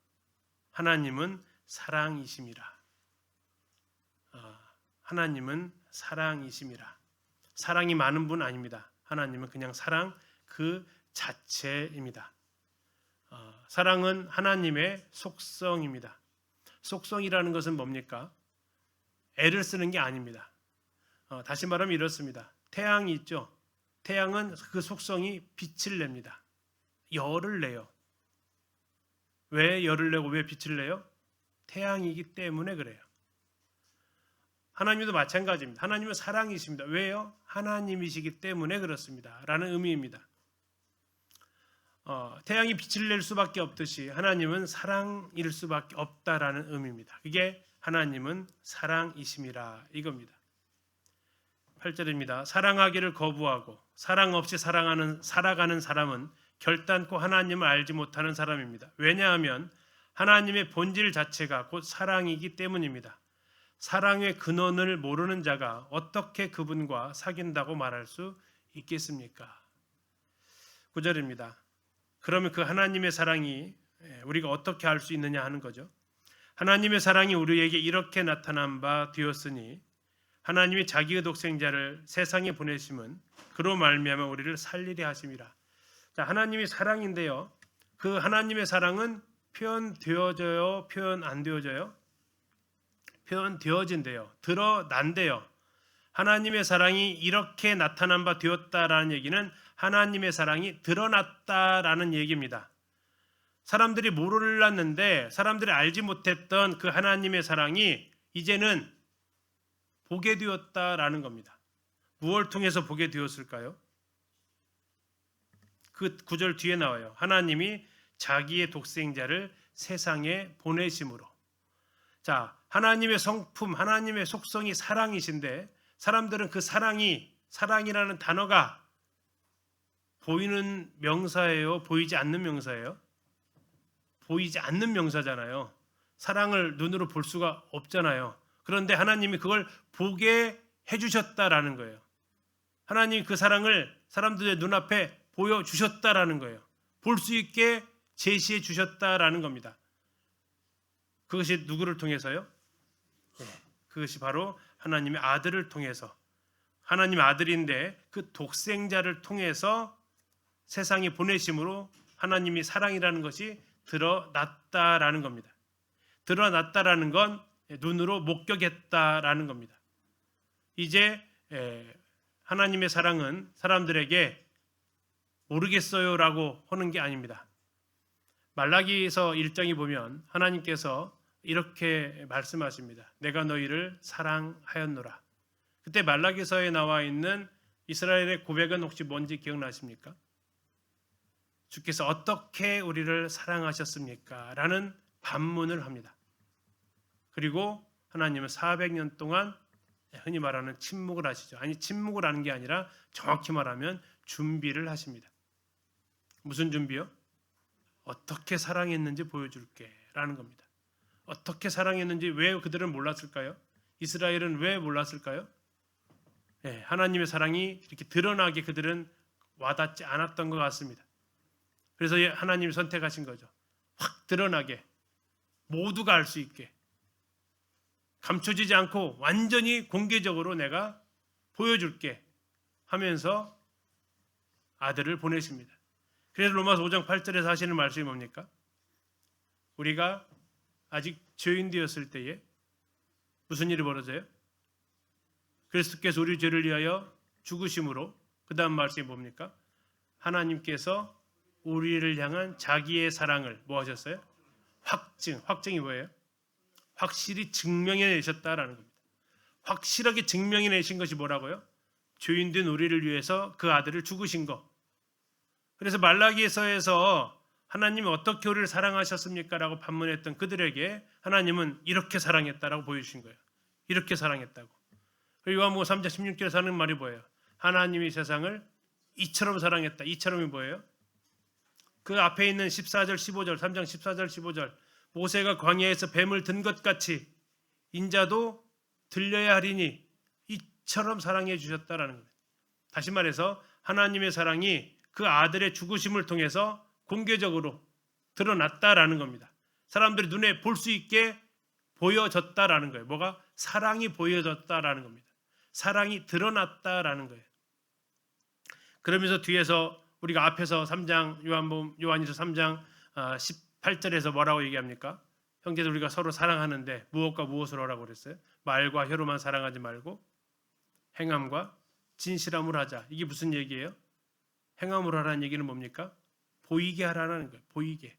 하나님은 사랑이심이라. 하나님은 사랑이심이라. 사랑이 많은 분 아닙니다. 하나님은 그냥 사랑 그 자체입니다. 사랑은 하나님의 속성입니다. 속성이라는 것은 뭡니까? 애를 쓰는 게 아닙니다. 다시 말하면 이렇습니다. 태양이 있죠. 태양은 그 속성이 빛을 냅니다. 열을 내요. 왜 열을 내고 왜 빛을 내요? 태양이기 때문에 그래요. 하나님도 마찬가지입니다. 하나님은 사랑이십니다. 왜요? 하나님이시기 때문에 그렇습니다. 라는 의미입니다. 태양이 빛을 낼 수밖에 없듯이 하나님은 사랑일 수밖에 없다라는 의미입니다. 그게 하나님은 사랑이심이라 이겁니다. 8절입니다. 사랑하기를 거부하고 사랑 없이 살아가는 사람은 결단코 하나님을 알지 못하는 사람입니다. 왜냐하면 하나님의 본질 자체가 곧 사랑이기 때문입니다. 사랑의 근원을 모르는 자가 어떻게 그분과 사귄다고 말할 수 있겠습니까? 9절입니다. 그러면 그 하나님의 사랑이 우리가 어떻게 알 수 있느냐 하는 거죠. 하나님의 사랑이 우리에게 이렇게 나타난 바 되었으니 하나님이 자기의 독생자를 세상에 보내심은 그로 말미암아 우리를 살리려 하심이라. 자, 하나님이 사랑인데요. 그 하나님의 사랑은 표현되어져요? 표현 안 되어져요? 표현되어진대요. 드러난대요. 하나님의 사랑이 이렇게 나타난 바 되었다라는 얘기는 하나님의 사랑이 드러났다라는 얘기입니다. 사람들이 몰랐는데 사람들이 알지 못했던 그 하나님의 사랑이 이제는 보게 되었다라는 겁니다. 무엇을 통해서 보게 되었을까요? 그 구절 뒤에 나와요. 하나님이 자기의 독생자를 세상에 보내심으로. 자, 하나님의 성품, 하나님의 속성이 사랑이신데 사람들은 그 사랑이라는 단어가 보이는 명사예요? 보이지 않는 명사예요? 보이지 않는 명사잖아요. 사랑을 눈으로 볼 수가 없잖아요. 그런데 하나님이 그걸 보게 해주셨다라는 거예요. 하나님이 그 사랑을 사람들의 눈앞에 보여주셨다라는 거예요. 볼 수 있게 제시해 주셨다라는 겁니다. 그것이 누구를 통해서요? 그것이 바로 하나님의 아들을 통해서, 하나님의 아들인데 그 독생자를 통해서 세상에 보내심으로 하나님이 사랑이라는 것이 드러났다라는 겁니다. 드러났다라는 건 눈으로 목격했다라는 겁니다. 이제 하나님의 사랑은 사람들에게 모르겠어요라고 하는 게 아닙니다. 말라기서 1장에 보면 하나님께서 이렇게 말씀하십니다. 내가 너희를 사랑하였노라. 그때 말라기서에 나와 있는 이스라엘의 고백은 혹시 뭔지 기억나십니까? 주께서 어떻게 우리를 사랑하셨습니까? 라는 반문을 합니다. 그리고 하나님은 400년 동안 흔히 말하는 침묵을 하시죠. 아니, 침묵을 하는 게 아니라 정확히 말하면 준비를 하십니다. 무슨 준비요? 어떻게 사랑했는지 보여줄게 라는 겁니다. 어떻게 사랑했는지 왜 그들은 몰랐을까요? 이스라엘은 왜 몰랐을까요? 하나님의 사랑이 이렇게 드러나게 그들은 와닿지 않았던 것 같습니다. 그래서 하나님이 선택하신 거죠. 확 드러나게, 모두가 알 수 있게, 감춰지지 않고 완전히 공개적으로 내가 보여줄게 하면서 아들을 보내십니다. 그래서 로마서 5장 8절에서 하시는 말씀이 뭡니까? 우리가 아직 죄인 되었을 때에 무슨 일이 벌어져요? 그리스도께서 우리 죄를 위하여 죽으심으로, 그 다음 말씀이 뭡니까? 하나님께서 우리를 향한 자기의 사랑을 뭐 하셨어요? 확증이 뭐예요? 확실히 증명해내셨다라는 겁니다. 확실하게 증명해내신 것이 뭐라고요? 죄인된 우리를 위해서 그 아들을 죽으신 것. 그래서 말라기서에서 하나님이 어떻게 우리를 사랑하셨습니까? 라고 반문했던 그들에게 하나님은 이렇게 사랑했다라고 보여주신 거예요. 이렇게 사랑했다고. 그리고 요한복음 3장 16절에서 하는 말이 뭐예요? 하나님이 세상을 이처럼 사랑했다. 이처럼이 뭐예요? 그 앞에 있는 14절 15절 3장 14절 15절 모세가 광야에서 뱀을 든 것 같이 인자도 들려야 하리니 이처럼 사랑해 주셨다라는 거예요. 다시 말해서 하나님의 사랑이 그 아들의 죽으심을 통해서 공개적으로 드러났다라는 겁니다. 사람들이 눈에 볼 수 있게 보여졌다라는 거예요. 뭐가? 사랑이 보여졌다라는 겁니다. 사랑이 드러났다라는 거예요. 그러면서 뒤에서 우리가 앞에서 3장 요한일서 3장 18절에서 뭐라고 얘기합니까? 형제들 우리가 서로 사랑하는데 무엇과 무엇으로 하라고 그랬어요? 말과 혀로만 사랑하지 말고 행함과 진실함으로 하자. 이게 무슨 얘기예요? 행함으로 하라는 얘기는 뭡니까? 보이게 하라는 거예요. 보이게.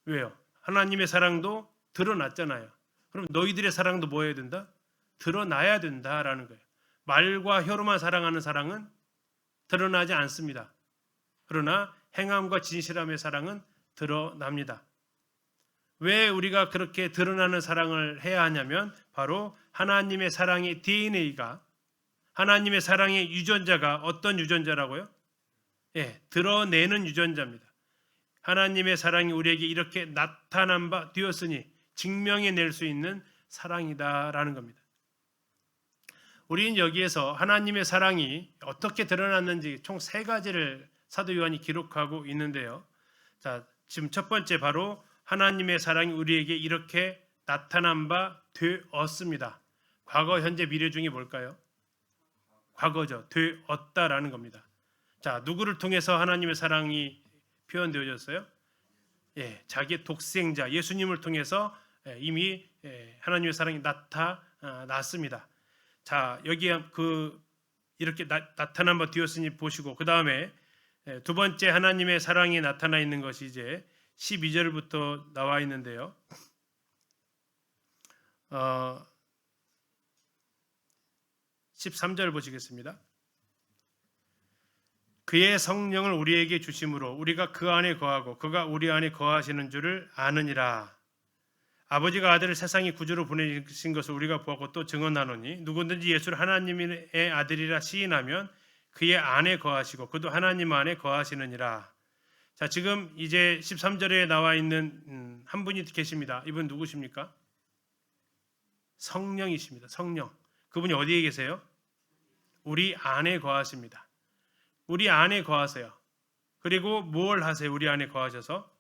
왜요? 하나님의 사랑도 드러났잖아요. 그럼 너희들의 사랑도 뭐 해야 된다? 드러나야 된다라는 거예요. 말과 혀로만 사랑하는 사랑은 드러나지 않습니다. 그러나 행함과 진실함의 사랑은 드러납니다. 왜 우리가 그렇게 드러나는 사랑을 해야 하냐면 바로 하나님의 사랑의 DNA가 하나님의 사랑의 유전자가 어떤 유전자라고요? 드러내는 유전자입니다. 하나님의 사랑이 우리에게 이렇게 나타난 바 되었으니 증명해낼 수 있는 사랑이다라는 겁니다. 우리는 여기에서 하나님의 사랑이 어떻게 드러났는지 총 3가지를 사도 요한이 기록하고 있는데요. 자, 지금 첫 번째 바로 하나님의 사랑이 우리에게 이렇게 나타난 바 되었습니다. 과거, 현재, 미래 중에 뭘까요? 과거죠. 되었다라는 겁니다. 자, 누구를 통해서 하나님의 사랑이 표현되어졌어요? 자기의 독생자 예수님을 통해서 이미 하나님의 사랑이 나타났습니다. 자, 여기에 이렇게 나타난 바 되었으니 보시고 그 다음에 두 번째 하나님의 사랑이 나타나 있는 것이 이제 12절부터 나와 있는데요. 13절 보시겠습니다. 그의 성령을 우리에게 주심으로 우리가 그 안에 거하고 그가 우리 안에 거하시는 줄을 아느니라. 아버지가 아들을 세상의 구주로 보내신 것을 우리가 보았고 또 증언하노니 누구든지 예수를 하나님의 아들이라 시인하면 그의 안에 거하시고 그도 하나님 안에 거하시느니라. 자, 지금 이제 13절에 나와 있는 한 분이 계십니다. 이분 누구십니까? 성령이십니다. 성령. 그분이 어디에 계세요? 우리 안에 거하십니다. 우리 안에 거하세요. 그리고 뭘 하세요? 우리 안에 거하셔서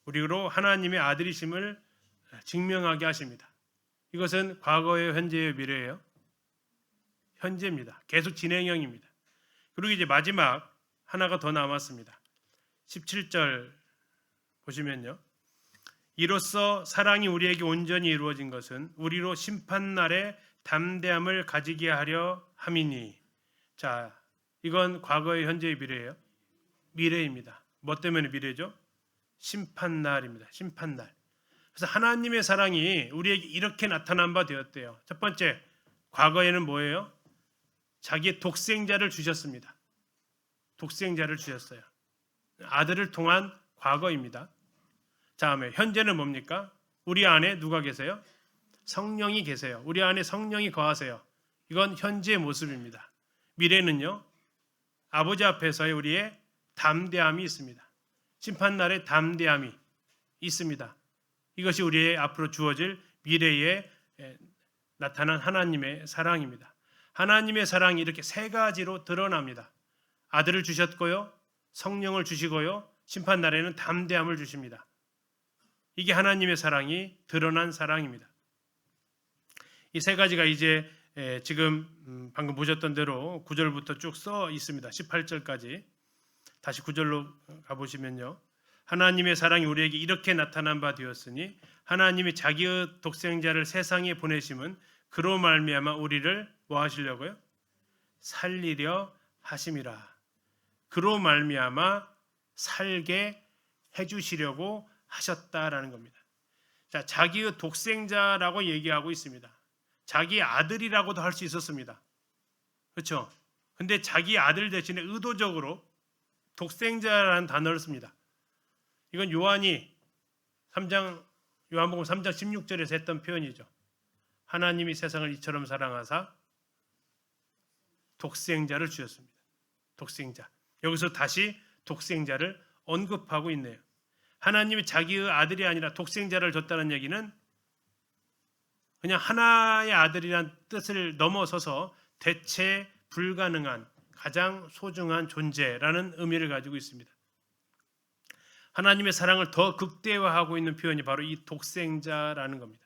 우리로 하나님의 아들이심을 증명하게 하십니다. 이것은 과거예요, 현재예요, 미래예요? 현재입니다. 계속 진행형입니다. 그리고 이제 마지막 하나가 더 남았습니다. 17절 보시면요. 이로써 사랑이 우리에게 온전히 이루어진 것은 우리로 심판날에 담대함을 가지게 하려 함이니. 자, 이건 과거의 현재의 미래예요? 미래입니다. 뭐 때문에 미래죠? 심판날입니다. 심판날. 그래서 하나님의 사랑이 우리에게 이렇게 나타난 바 되었대요. 첫 번째, 과거에는 뭐예요? 자기의 독생자를 주셨습니다. 독생자를 주셨어요. 아들을 통한 과거입니다. 다음에 현재는 뭡니까? 우리 안에 누가 계세요? 성령이 계세요. 우리 안에 성령이 거하세요. 이건 현재의 모습입니다. 미래는요. 아버지 앞에서의 우리의 담대함이 있습니다. 심판날에 담대함이 있습니다. 이것이 우리의 앞으로 주어질 미래에 나타난 하나님의 사랑입니다. 하나님의 사랑이 이렇게 3가지로 드러납니다. 아들을 주셨고요. 성령을 주시고요. 심판날에는 담대함을 주십니다. 이게 하나님의 사랑이 드러난 사랑입니다. 이 3가지가 이제 지금 방금 보셨던 대로 9절부터 쭉 써 있습니다. 18절까지. 다시 9절로 가보시면요. 하나님의 사랑이 우리에게 이렇게 나타난 바 되었으니 하나님이 자기의 독생자를 세상에 보내심은 그로 말미암아 우리를 뭐 하시려고요? 살리려 하심이라. 그로 말미암아 살게 해주시려고 하셨다라는 겁니다. 자, 자기의 독생자라고 얘기하고 있습니다. 자기 아들이라고도 할 수 있었습니다. 그렇죠? 근데 자기 아들 대신에 의도적으로 독생자라는 단어를 씁니다. 이건 요한복음 3장 16절에서 했던 표현이죠. 하나님이 세상을 이처럼 사랑하사 독생자를 주셨습니다. 독생자. 여기서 다시 독생자를 언급하고 있네요. 하나님이 자기의 아들이 아니라 독생자를 줬다는 얘기는 그냥 하나의 아들이란 뜻을 넘어서서 대체 불가능한 가장 소중한 존재라는 의미를 가지고 있습니다. 하나님의 사랑을 더 극대화하고 있는 표현이 바로 이 독생자라는 겁니다.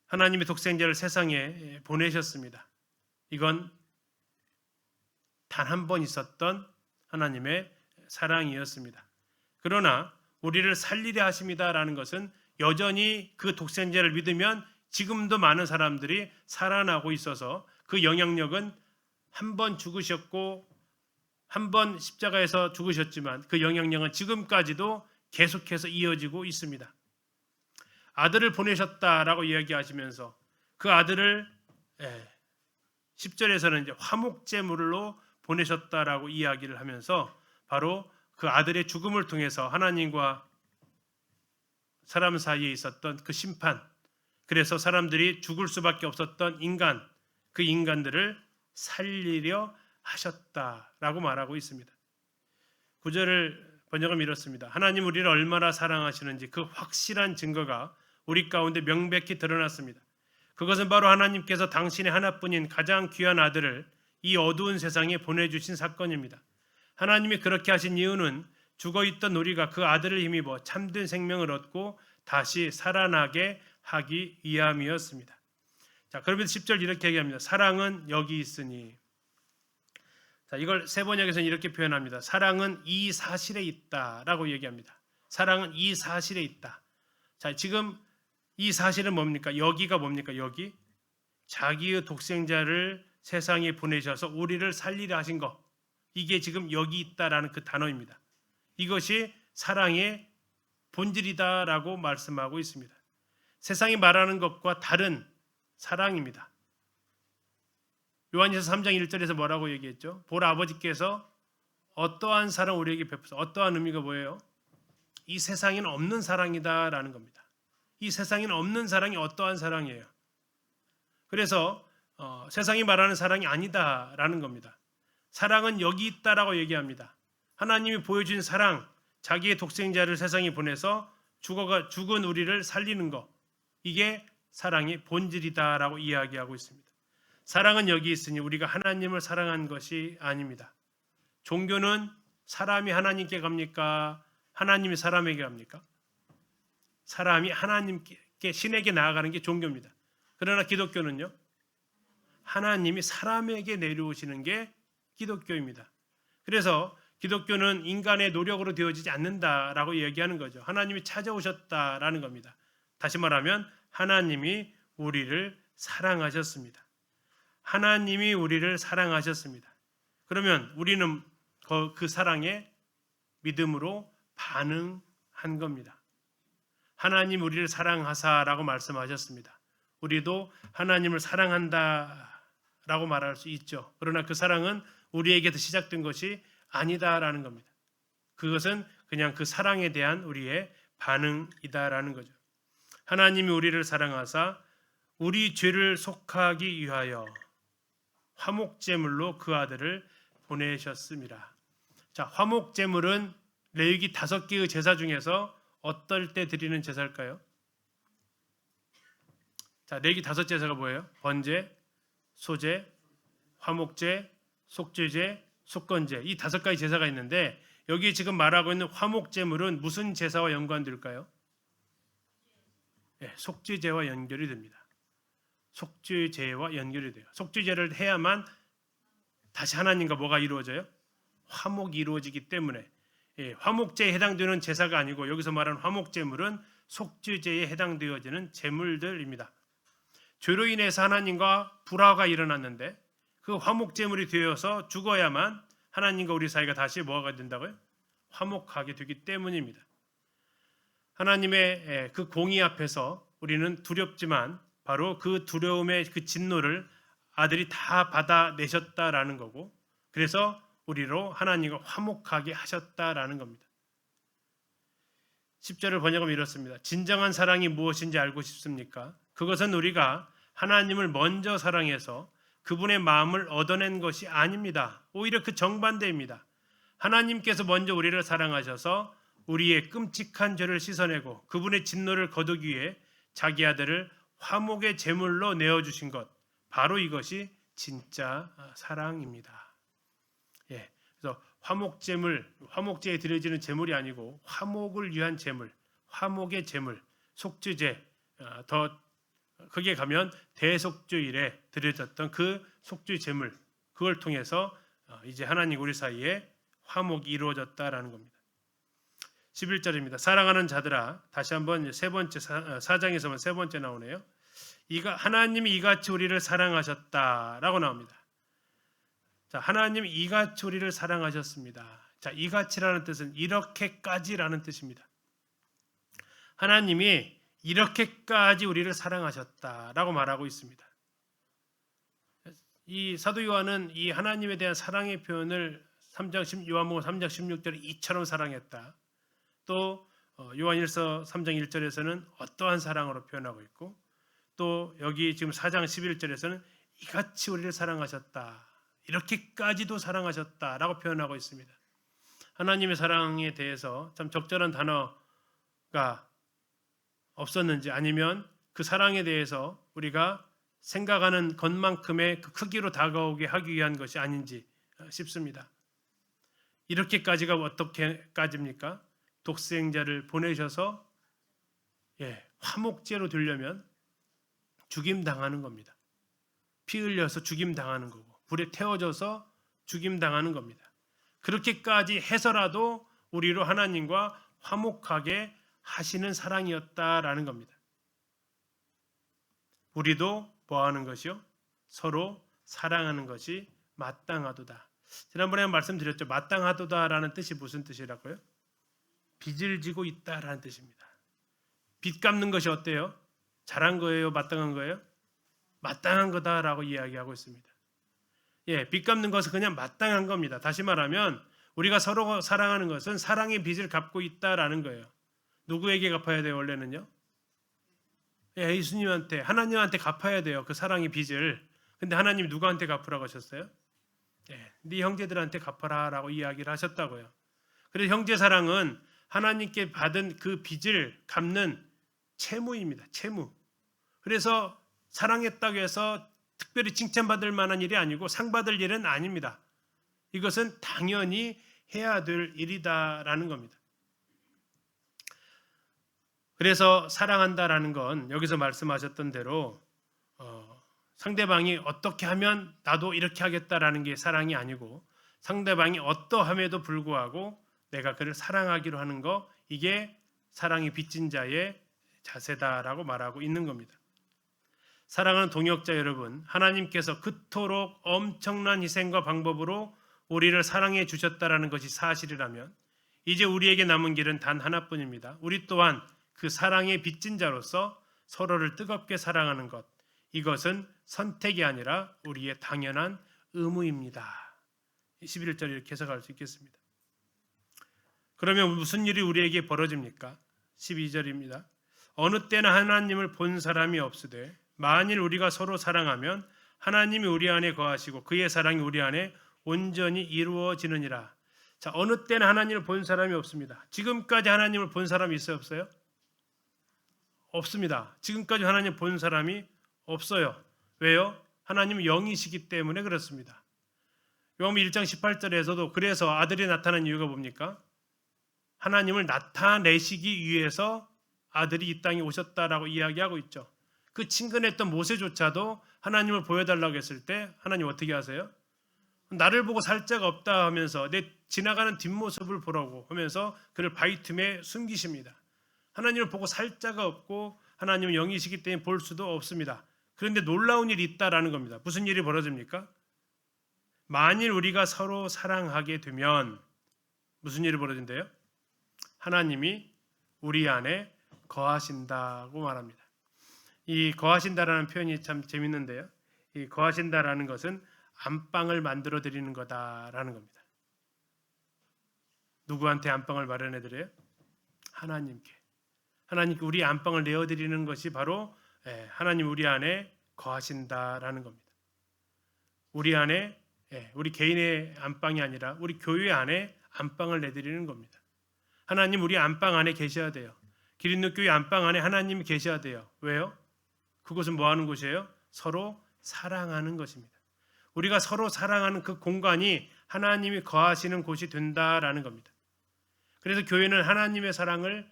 하나님이 독생자를 세상에 보내셨습니다. 이건 단 한 번 있었던 하나님의 사랑이었습니다. 그러나 우리를 살리려 하십니다라는 것은 여전히 그 독생자를 믿으면 지금도 많은 사람들이 살아나고 있어서 그 영향력은 한 번 죽으셨고 한 번 십자가에서 죽으셨지만 그 영향력은 지금까지도 계속해서 이어지고 있습니다. 아들을 보내셨다라고 이야기하시면서 그 아들을 10절에서는 이제 화목제물로 보내셨다라고 이야기를 하면서 바로 그 아들의 죽음을 통해서 하나님과 사람 사이에 있었던 그 심판, 그래서 사람들이 죽을 수밖에 없었던 인간, 그 인간들을 살리려 하셨다라고 말하고 있습니다. 9절을 번역하면 이렇습니다. 하나님 우리를 얼마나 사랑하시는지 그 확실한 증거가 우리 가운데 명백히 드러났습니다. 그것은 바로 하나님께서 당신의 하나뿐인 가장 귀한 아들을 이 어두운 세상에 보내주신 사건입니다. 하나님이 그렇게 하신 이유는 죽어있던 우리가 그 아들을 힘입어 참된 생명을 얻고 다시 살아나게 하기 위함이었습니다. 자, 그러면서 10절 이렇게 얘기합니다. 사랑은 여기 있으니. 자, 이걸 세 번역에서는 이렇게 표현합니다. 사랑은 이 사실에 있다라고 얘기합니다. 사랑은 이 사실에 있다. 자, 지금 이 사실은 뭡니까? 여기가 뭡니까? 여기 자기의 독생자를 세상에 보내셔서 우리를 살리려 하신 것, 이게 지금 여기 있다라는 그 단어입니다. 이것이 사랑의 본질이다라고 말씀하고 있습니다. 세상이 말하는 것과 다른 사랑입니다. 요한일서 3장 1절에서 뭐라고 얘기했죠? 보라 아버지께서 어떠한 사랑 우리에게 베푸사. 어떠한 의미가 뭐예요? 이 세상에는 없는 사랑이다라는 겁니다. 이 세상에는 없는 사랑이 어떠한 사랑이에요? 그래서 세상이 말하는 사랑이 아니다라는 겁니다. 사랑은 여기 있다라고 얘기합니다. 하나님이 보여준 사랑, 자기의 독생자를 세상에 보내서 죽은 우리를 살리는 것, 이게 사랑의 본질이다라고 이야기하고 있습니다. 사랑은 여기 있으니 우리가 하나님을 사랑한 것이 아닙니다. 종교는 사람이 하나님께 갑니까? 하나님이 사람에게 갑니까? 사람이 하나님께, 신에게 나아가는 게 종교입니다. 그러나 기독교는요, 하나님이 사람에게 내려오시는 게 기독교입니다. 그래서 기독교는 인간의 노력으로 되어지지 않는다라고 얘기하는 거죠. 하나님이 찾아오셨다라는 겁니다. 다시 말하면 하나님이 우리를 사랑하셨습니다. 하나님이 우리를 사랑하셨습니다. 그러면 우리는 그 사랑에 믿음으로 반응한 겁니다. 하나님 우리를 사랑하사라고 말씀하셨습니다. 우리도 하나님을 사랑한다라고 말할 수 있죠. 그러나 그 사랑은 우리에게서 시작된 것이 아니다라는 겁니다. 그것은 그냥 그 사랑에 대한 우리의 반응이다라는 거죠. 하나님이 우리를 사랑하사 우리 죄를 속하기 위하여 화목제물로 그 아들을 보내셨습니다. 자, 화목제물은 레위기 5개의 제사 중에서 어떨 때 드리는 제사일까요? 자, 레위기 5제사가 뭐예요? 번제, 소제, 화목제, 속죄제, 속건제, 이 5가지 제사가 있는데 여기 지금 말하고 있는 화목제물은 무슨 제사와 연관될까요? 네, 속죄제와 연결이 됩니다. 속죄제와 연결이 돼요. 속죄제를 해야만 다시 하나님과 뭐가 이루어져요? 화목이 이루어지기 때문에 화목제에 해당되는 제사가 아니고 여기서 말하는 화목제물은 속죄제에 해당되어지는 제물들입니다. 죄로 인해서 하나님과 불화가 일어났는데 그 화목제물이 되어서 죽어야만 하나님과 우리 사이가 다시 뭐가 된다고요? 화목하게 되기 때문입니다. 하나님의 그 공의 앞에서 우리는 두렵지만 바로 그 두려움의 그 진노를 아들이 다 받아내셨다라는 거고, 그래서 우리로 하나님과 화목하게 하셨다라는 겁니다. 10절을 번역하면 이렇습니다. 진정한 사랑이 무엇인지 알고 싶습니까? 그것은 우리가 하나님을 먼저 사랑해서 그분의 마음을 얻어낸 것이 아닙니다. 오히려 그 정반대입니다. 하나님께서 먼저 우리를 사랑하셔서 우리의 끔찍한 죄를 씻어내고 그분의 진노를 거두기 위해 자기 아들을 화목의 제물로 내어주신 것, 바로 이것이 진짜 사랑입니다. 예, 그래서 화목제에 드려지는 제물이 아니고 화목을 위한 제물, 화목의 제물, 속죄제, 더 크게 가면 대속죄일에 드려졌던 그 속죄 제물, 그걸 통해서 이제 하나님 우리 사이에 화목이 이루어졌다라는 겁니다. 11절입니다. 사랑하는 자들아, 다시 한번 세 번째 4장에서만 세 번째 나오네요. 하나님이 이같이 우리를 사랑하셨다라고 나옵니다. 자, 하나님이 이같이 우리를 사랑하셨습니다. 자, 이같이라는 뜻은 이렇게까지라는 뜻입니다. 하나님이 이렇게까지 우리를 사랑하셨다라고 말하고 있습니다. 이 사도 요한은 이 하나님에 대한 사랑의 표현을 요한복음 3장 16절에 이처럼 사랑했다. 또 요한일서 3장 1절에서는 어떠한 사랑으로 표현하고 있고, 또 여기 지금 4장 11절에서는 이같이 우리를 사랑하셨다, 이렇게까지도 사랑하셨다라고 표현하고 있습니다. 하나님의 사랑에 대해서 참 적절한 단어가 없었는지, 아니면 그 사랑에 대해서 우리가 생각하는 것만큼의 그 크기로 다가오게 하기 위한 것이 아닌지 싶습니다. 이렇게까지가 어떻게까지입니까? 독생자를 보내셔서 화목제로 되려면 죽임당하는 겁니다. 피 흘려서 죽임당하는 거고, 불에 태워져서 죽임당하는 겁니다. 그렇게까지 해서라도 우리로 하나님과 화목하게 하시는 사랑이었다라는 겁니다. 우리도 뭐하는 것이요? 서로 사랑하는 것이 마땅하도다. 지난번에 말씀드렸죠. 마땅하도다라는 뜻이 무슨 뜻이라고요? 빚을 지고 있다라는 뜻입니다. 빚 갚는 것이 어때요? 잘한 거예요? 마땅한 거예요? 마땅한 거다라고 이야기하고 있습니다. 빚 갚는 것은 그냥 마땅한 겁니다. 다시 말하면 우리가 서로 사랑하는 것은 사랑의 빚을 갚고 있다라는 거예요. 누구에게 갚아야 돼요? 원래는요? 예수님한테, 하나님한테 갚아야 돼요. 그 사랑의 빚을. 근데 하나님이 누구한테 갚으라고 하셨어요? 네 형제들한테 갚아라라고 이야기를 하셨다고요. 그래서 형제 사랑은 하나님께 받은 그 빚을 갚는 채무입니다. 채무. 그래서 사랑했다고 해서 특별히 칭찬받을 만한 일이 아니고 상 받을 일은 아닙니다. 이것은 당연히 해야 될 일이다라는 겁니다. 그래서 사랑한다라는 건 여기서 말씀하셨던 대로 상대방이 어떻게 하면 나도 이렇게 하겠다라는 게 사랑이 아니고, 상대방이 어떠함에도 불구하고 내가 그를 사랑하기로 하는 거, 이게 사랑이 빚진 자의 자세다라고 말하고 있는 겁니다. 사랑하는 동역자 여러분, 하나님께서 그토록 엄청난 희생과 방법으로 우리를 사랑해 주셨다라는 것이 사실이라면 이제 우리에게 남은 길은 단 하나뿐입니다. 우리 또한 그 사랑의 빚진 자로서 서로를 뜨겁게 사랑하는 것, 이것은 선택이 아니라 우리의 당연한 의무입니다. 11절 이렇게 해석할 수 있겠습니다. 그러면 무슨 일이 우리에게 벌어집니까? 12절입니다. 어느 때나 하나님을 본 사람이 없으되 만일 우리가 서로 사랑하면 하나님이 우리 안에 거하시고 그의 사랑이 우리 안에 온전히 이루어지느니라. 자, 어느 때나 하나님을 본 사람이 없습니다. 지금까지 하나님을 본 사람이 있어요, 없어요? 없습니다. 지금까지 하나님 본 사람이 없어요. 왜요? 하나님은 영이시기 때문에 그렇습니다. 요한복음 1장 18절에서도 그래서 아들이 나타난 이유가 뭡니까? 하나님을 나타내시기 위해서 아들이 이 땅에 오셨다라고 이야기하고 있죠. 그 친근했던 모세조차도 하나님을 보여달라고 했을 때 하나님 어떻게 하세요? 나를 보고 살 자가 없다 하면서 내 지나가는 뒷모습을 보라고 하면서 그를 바위 틈에 숨기십니다. 하나님을 보고 살 자가 없고 하나님은 영이시기 때문에 볼 수도 없습니다. 그런데 놀라운 일이 있다라는 겁니다. 무슨 일이 벌어집니까? 만일 우리가 서로 사랑하게 되면 무슨 일이 벌어진대요? 하나님이 우리 안에 거하신다고 말합니다. 이 거하신다라는 표현이 참 재밌는데요. 이 거하신다라는 것은 안방을 만들어 드리는 거다라는 겁니다. 누구한테 안방을 마련해 드려요? 하나님께. 하나님께 우리 안방을 내어 드리는 것이 바로 하나님 우리 안에 거하신다라는 겁니다. 우리 안에 우리 개인의 안방이 아니라 우리 교회 안에 안방을 내드리는 겁니다. 하나님 우리 안방 안에 계셔야 돼요. 기린노교회 안방 안에 하나님이 계셔야 돼요. 왜요? 그곳은 뭐 하는 곳이에요? 서로 사랑하는 것입니다. 우리가 서로 사랑하는 그 공간이 하나님이 거하시는 곳이 된다라는 겁니다. 그래서 교회는 하나님의 사랑을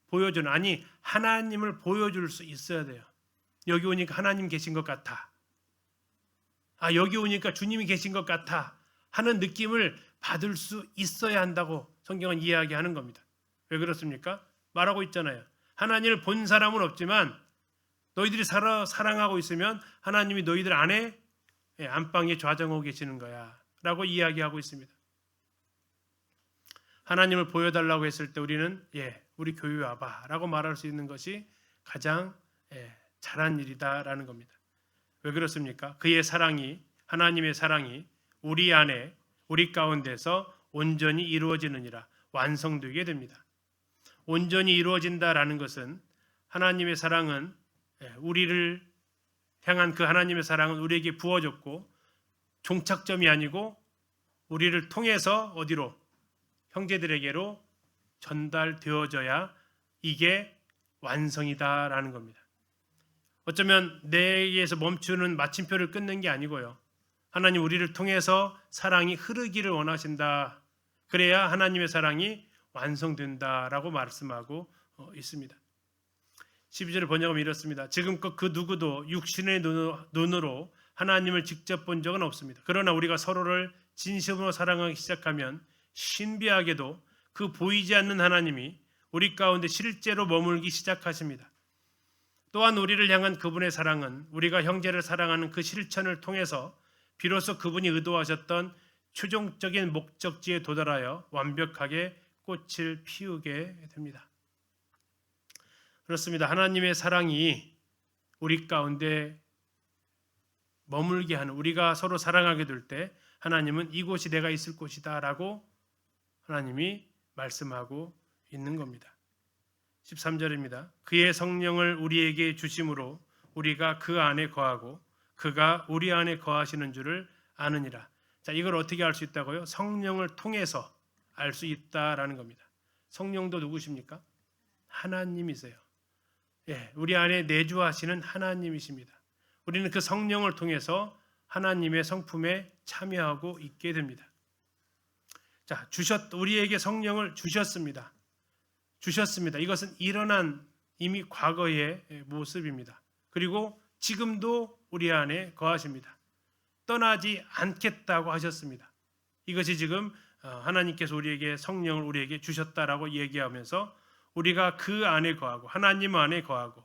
보여주는, 아니 하나님을 보여줄 수 있어야 돼요. 여기 오니까 하나님 계신 것 같아. 여기 오니까 주님이 계신 것 같아 하는 느낌을 받을 수 있어야 한다고 성경은 이야기하는 겁니다. 왜 그렇습니까? 말하고 있잖아요. 하나님을 본 사람은 없지만 너희들이 사랑하고 있으면 하나님이 너희들 안에 안방에 좌정하고 계시는 거야 라고 이야기하고 있습니다. 하나님을 보여달라고 했을 때 우리는 우리 교회 와봐 라고 말할 수 있는 것이 가장 잘한 일이다라는 겁니다. 왜 그렇습니까? 그의 사랑이, 하나님의 사랑이 우리 안에, 우리 가운데서 온전히 이루어지느니라, 완성되게 됩니다. 온전히 이루어진다라는 것은 하나님의 사랑은 우리를 향한 그 하나님의 사랑은 우리에게 부어졌고 종착점이 아니고 우리를 통해서 어디로? 형제들에게로 전달되어져야 이게 완성이다라는 겁니다. 어쩌면 내에서 멈추는 마침표를 끊는 게 아니고요. 하나님 우리를 통해서 사랑이 흐르기를 원하신다. 그래야 하나님의 사랑이 완성된다라고 말씀하고 있습니다. 12절의 번역은 이렇습니다. 지금껏 그 누구도 육신의 눈으로 하나님을 직접 본 적은 없습니다. 그러나 우리가 서로를 진심으로 사랑하기 시작하면 신비하게도 그 보이지 않는 하나님이 우리 가운데 실제로 머물기 시작하십니다. 또한 우리를 향한 그분의 사랑은 우리가 형제를 사랑하는 그 실천을 통해서 비로소 그분이 의도하셨던 최종적인 목적지에 도달하여 완벽하게 꽃을 피우게 됩니다. 그렇습니다. 하나님의 사랑이 우리 가운데 머물게 하는, 우리가 서로 사랑하게 될 때 하나님은 이곳이 내가 있을 곳이다 라고 하나님이 말씀하고 있는 겁니다. 13절입니다. 그의 성령을 우리에게 주심으로 우리가 그 안에 거하고 그가 우리 안에 거하시는 줄을 아느니라. 자, 이걸 어떻게 알 수 있다고요? 성령을 통해서 알 수 있다라는 겁니다. 성령도 누구십니까? 하나님이세요. 우리 안에 내주하시는 하나님이십니다. 우리는 그 성령을 통해서 하나님의 성품에 참여하고 있게 됩니다. 자, 우리에게 성령을 주셨습니다. 이것은 일어난 이미 과거의 모습입니다. 그리고 지금도 우리 안에 거하십니다. 떠나지 않겠다고 하셨습니다. 이것이 지금 하나님께서 우리에게 성령을 우리에게 주셨다라고 얘기하면서 우리가 그 안에 거하고 하나님 안에 거하고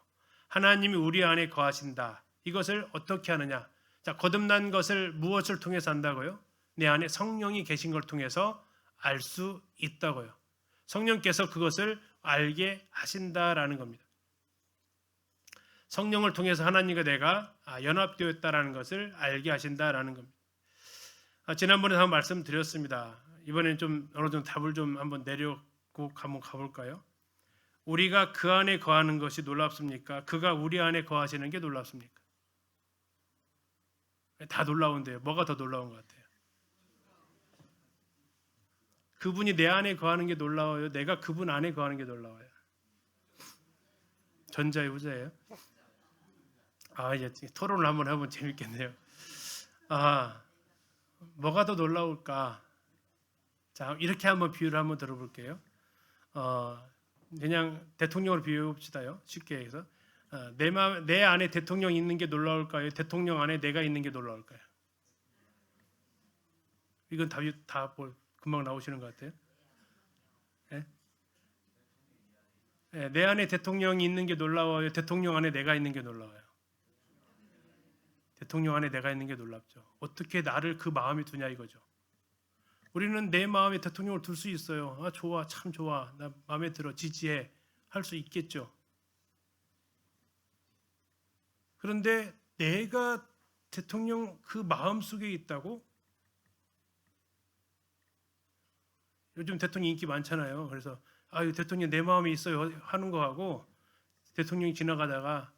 하나님이 우리 안에 거하신다. 이것을 어떻게 하느냐? 자, 거듭난 것을 무엇을 통해서 한다고요? 내 안에 성령이 계신 걸 통해서 알 수 있다고요. 성령께서 그것을 알게 하신다라는 겁니다. 성령을 통해서 하나님과 내가 연합되었다라는 것을 알게 하신다라는 겁니다. 지난번에 한번 말씀드렸습니다. 이번에는 좀 어느 정도 답을 좀 한번 내려고 한번 가볼까요? 우리가 그 안에 거하는 것이 놀랍습니까? 그가 우리 안에 거하시는 게 놀랍습니까? 다 놀라운데요. 뭐가 더 놀라운 것 같아요? 그분이 내 안에 거하는 게 놀라워요? 내가 그분 안에 거하는 게 놀라워요? 전자의 후자예요? 이제 토론을 한번 해보면 재밌겠네요. 뭐가 더 놀라울까? 자, 이렇게 한번 비유를 한번 들어볼게요. 그냥 대통령으로 비유해봅시다요. 쉽게 해서 내 안에 대통령이 있는 게 놀라울까요? 대통령 안에 내가 있는 게 놀라울까요? 이건 답이 다 금방 나오시는 것 같아요. 내 안에 대통령이 있는 게 놀라워요? 대통령 안에 내가 있는 게 놀라워요? 대통령 안에 내가 있는 게 놀랍죠. 어떻게 나를 그 마음에 두냐 이거죠. 우리는 내 마음에 대통령을 둘 수 있어요. 좋아, 참 좋아, 나 마음에 들어, 지지해 할 수 있겠죠. 그런데 내가 대통령 그 마음 속에 있다고? 요즘 대통령 인기 많잖아요. 그래서 대통령 내 마음에 있어요 하는 거하고 대통령이 지나가다가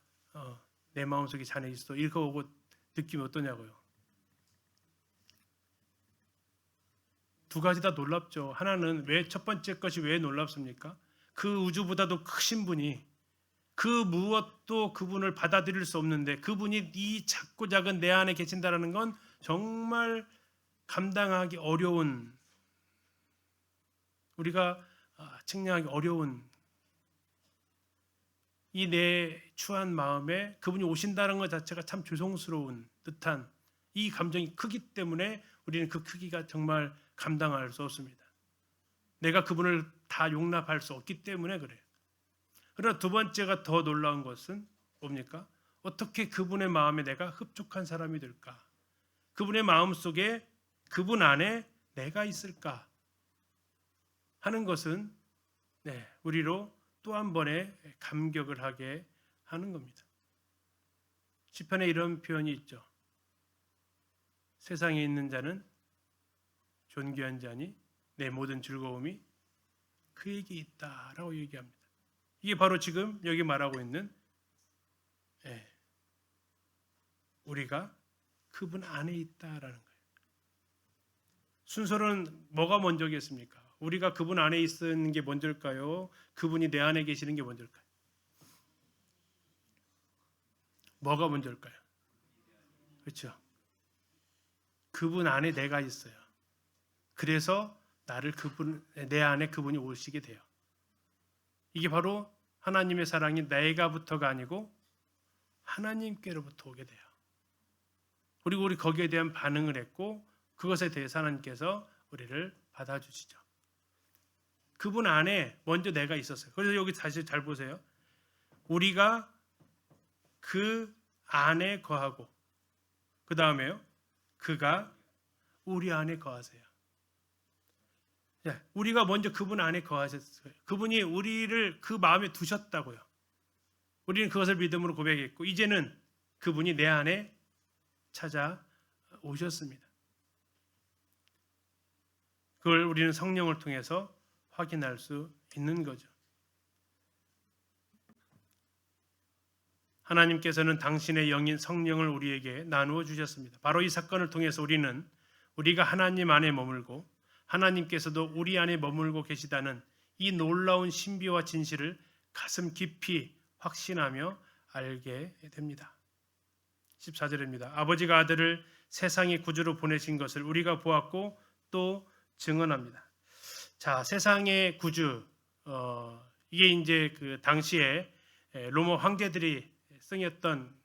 내 마음 속에 자네 있어 이거 오고 느낌이 어떠냐고요. 두 가지 다 놀랍죠. 하나는 왜 첫 번째 것이 왜 놀랍습니까? 그 우주보다도 크신 분이 그 무엇도 그분을 받아들일 수 없는데 그분이 이 작고 작은 내 안에 계신다라는 건 정말 감당하기 어려운, 우리가 측량하기 어려운 이 내 추한 마음에 그분이 오신다는 것 자체가 참 죄송스러운 듯한 이 감정이 크기 때문에 우리는 그 크기가 정말 감당할 수 없습니다. 내가 그분을 다 용납할 수 없기 때문에 그래요. 그러나 두 번째가 더 놀라운 것은 뭡니까? 어떻게 그분의 마음에 내가 흡족한 사람이 될까? 그분의 마음 속에 그분 안에 내가 있을까? 하는 것은 우리로 또 한 번의 감격을 하게 하는 겁니다. 시편에 이런 표현이 있죠. 세상에 있는 자는 존귀한 자니 내 모든 즐거움이 그에게 있다라고 얘기합니다. 이게 바로 지금 여기 말하고 있는 우리가 그분 안에 있다라는 거예요. 순서는 뭐가 먼저겠습니까? 우리가 그분 안에 있는 게 먼저일까요? 그분이 내 안에 계시는 게 먼저일까요? 뭐가 먼저일까요? 그렇죠. 그분 안에 내가 있어요. 그래서 내 안에 그분이 오시게 돼요. 이게 바로 하나님의 사랑이 내가부터가 아니고 하나님께로부터 오게 돼요. 그리고 우리 거기에 대한 반응을 했고 그것에 대해서 하나님께서 우리를 받아주시죠. 그분 안에 먼저 내가 있었어요. 그래서 여기 다시 잘 보세요. 우리가 그 안에 거하고 그 다음에요. 그가 우리 안에 거하세요. 우리가 먼저 그분 안에 거하셨어요. 그분이 우리를 그 마음에 두셨다고요. 우리는 그것을 믿음으로 고백했고 이제는 그분이 내 안에 찾아오셨습니다. 그걸 우리는 성령을 통해서 확인할 수 있는 거죠. 하나님께서는 당신의 영인 성령을 우리에게 나누어 주셨습니다. 바로 이 사건을 통해서 우리는 우리가 하나님 안에 머물고 하나님께서도 우리 안에 머물고 계시다는 이 놀라운 신비와 진실을 가슴 깊이 확신하며 알게 됩니다. 14절입니다. 아버지가 아들을 세상의 구주로 보내신 것을 우리가 보았고 또 증언합니다. 자, 세상의 구주, 이게 이제 그 당시에 로마 황제들이 쓰였던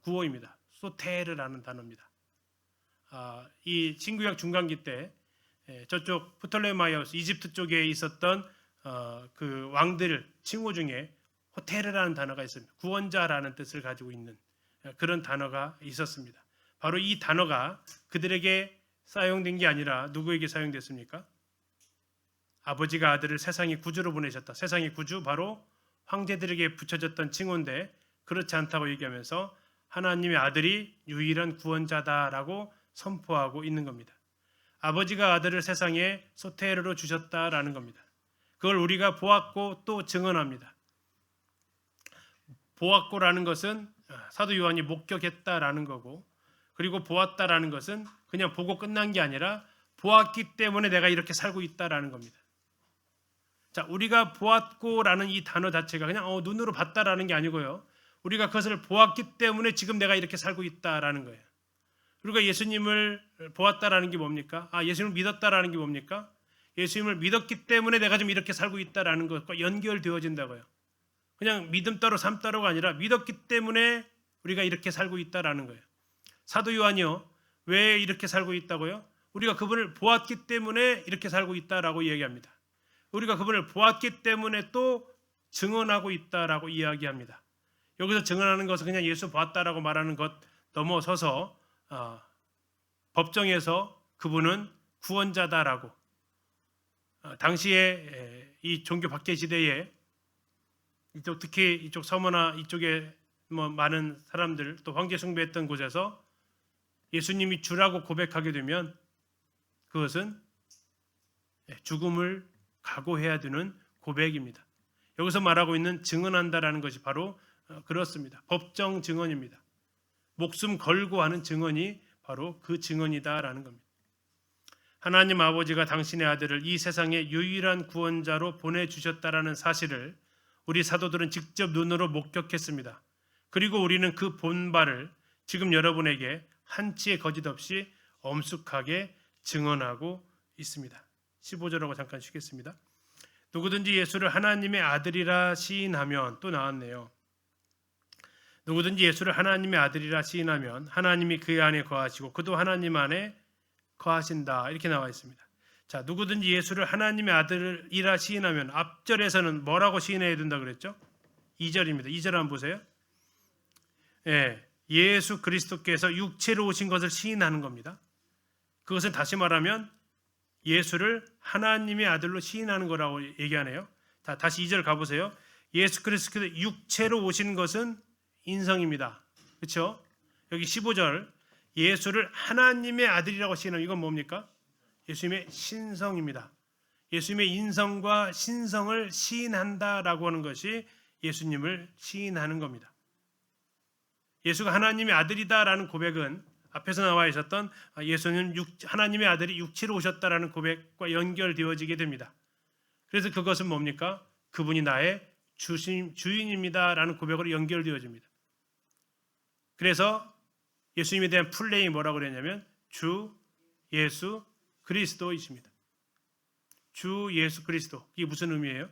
구호입니다. 소테르라는 단어입니다. 이 신구약 중간기 때 저쪽 프톨레마이오스 이집트 쪽에 있었던 그 왕들 칭호 중에 호테르라는 단어가 있습니다. 구원자라는 뜻을 가지고 있는 그런 단어가 있었습니다. 바로 이 단어가 그들에게 사용된 게 아니라 누구에게 사용됐습니까? 아버지가 아들을 세상의 구주로 보내셨다. 세상의 구주 바로 황제들에게 붙여졌던 칭호인데 그렇지 않다고 얘기하면서 하나님의 아들이 유일한 구원자다라고 선포하고 있는 겁니다. 아버지가 아들을 세상에 소테르로 주셨다라는 겁니다. 그걸 우리가 보았고 또 증언합니다. 보았고라는 것은 사도 요한이 목격했다라는 거고 그리고 보았다라는 것은 그냥 보고 끝난 게 아니라 보았기 때문에 내가 이렇게 살고 있다라는 겁니다. 자, 우리가 보았고라는 이 단어 자체가 그냥 눈으로 봤다라는 게 아니고요. 우리가 그것을 보았기 때문에 지금 내가 이렇게 살고 있다라는 거예요. 우리가 예수님을 보았다라는 게 뭡니까? 예수님을 믿었다라는 게 뭡니까? 예수님을 믿었기 때문에 내가 지금 이렇게 살고 있다라는 것과 연결되어진다고요. 그냥 믿음 따로 삶 따로가 아니라 믿었기 때문에 우리가 이렇게 살고 있다라는 거예요. 사도 요한이요. 왜 이렇게 살고 있다고요? 우리가 그분을 보았기 때문에 이렇게 살고 있다라고 이야기합니다. 우리가 그분을 보았기 때문에 또 증언하고 있다라고 이야기합니다. 여기서 증언하는 것은 그냥 예수 보았다라고 말하는 것 넘어서서 법정에서 그분은 구원자다라고 당시에 이 종교 박해 시대에 특히 이쪽 서머나 이쪽에 많은 사람들 또 황제 숭배했던 곳에서 예수님이 주라고 고백하게 되면 그것은 죽음을 각오해야 되는 고백입니다. 여기서 말하고 있는 증언한다라는 것이 바로 그렇습니다. 법정 증언입니다. 목숨 걸고 하는 증언이 바로 그 증언이다라는 겁니다. 하나님 아버지가 당신의 아들을 이 세상의 유일한 구원자로 보내주셨다라는 사실을 우리 사도들은 직접 눈으로 목격했습니다. 그리고 우리는 그 본바를 지금 여러분에게 한치의 거짓 없이 엄숙하게 증언하고 있습니다. 15절하고 잠깐 쉬겠습니다. 누구든지 예수를 하나님의 아들이라 시인하면, 또 나왔네요. 누구든지 예수를 하나님의 아들이라 시인하면 하나님이 그 안에 거하시고 그도 하나님 안에 거하신다, 이렇게 나와 있습니다. 자, 누구든지 예수를 하나님의 아들이라 시인하면, 앞절에서는 뭐라고 시인해야 된다 그랬죠? 2절입니다. 2절 한번 보세요. 예수 그리스도께서 육체로 오신 것을 시인하는 겁니다. 그것은 다시 말하면 예수를 하나님의 아들로 시인하는 거라고 얘기하네요. 자, 다시 2절 가보세요. 예수 그리스도께서 육체로 오신 것은 인성입니다. 그렇죠? 여기 15절 예수를 하나님의 아들이라고 시인하면 이건 뭡니까? 예수님의 신성입니다. 예수님의 인성과 신성을 시인한다라고 하는 것이 예수님을 시인하는 겁니다. 예수가 하나님의 아들이다라는 고백은 앞에서 나와 있었던 예수는 하나님의 아들이 육체로 오셨다라는 고백과 연결되어지게 됩니다. 그래서 그것은 뭡니까? 그분이 나의 주인입니다라는 고백으로 연결되어집니다. 그래서 예수님에 대한 플레이 뭐라고 그랬냐면 주 예수 그리스도이십니다. 주 예수 그리스도. 이게 무슨 의미예요?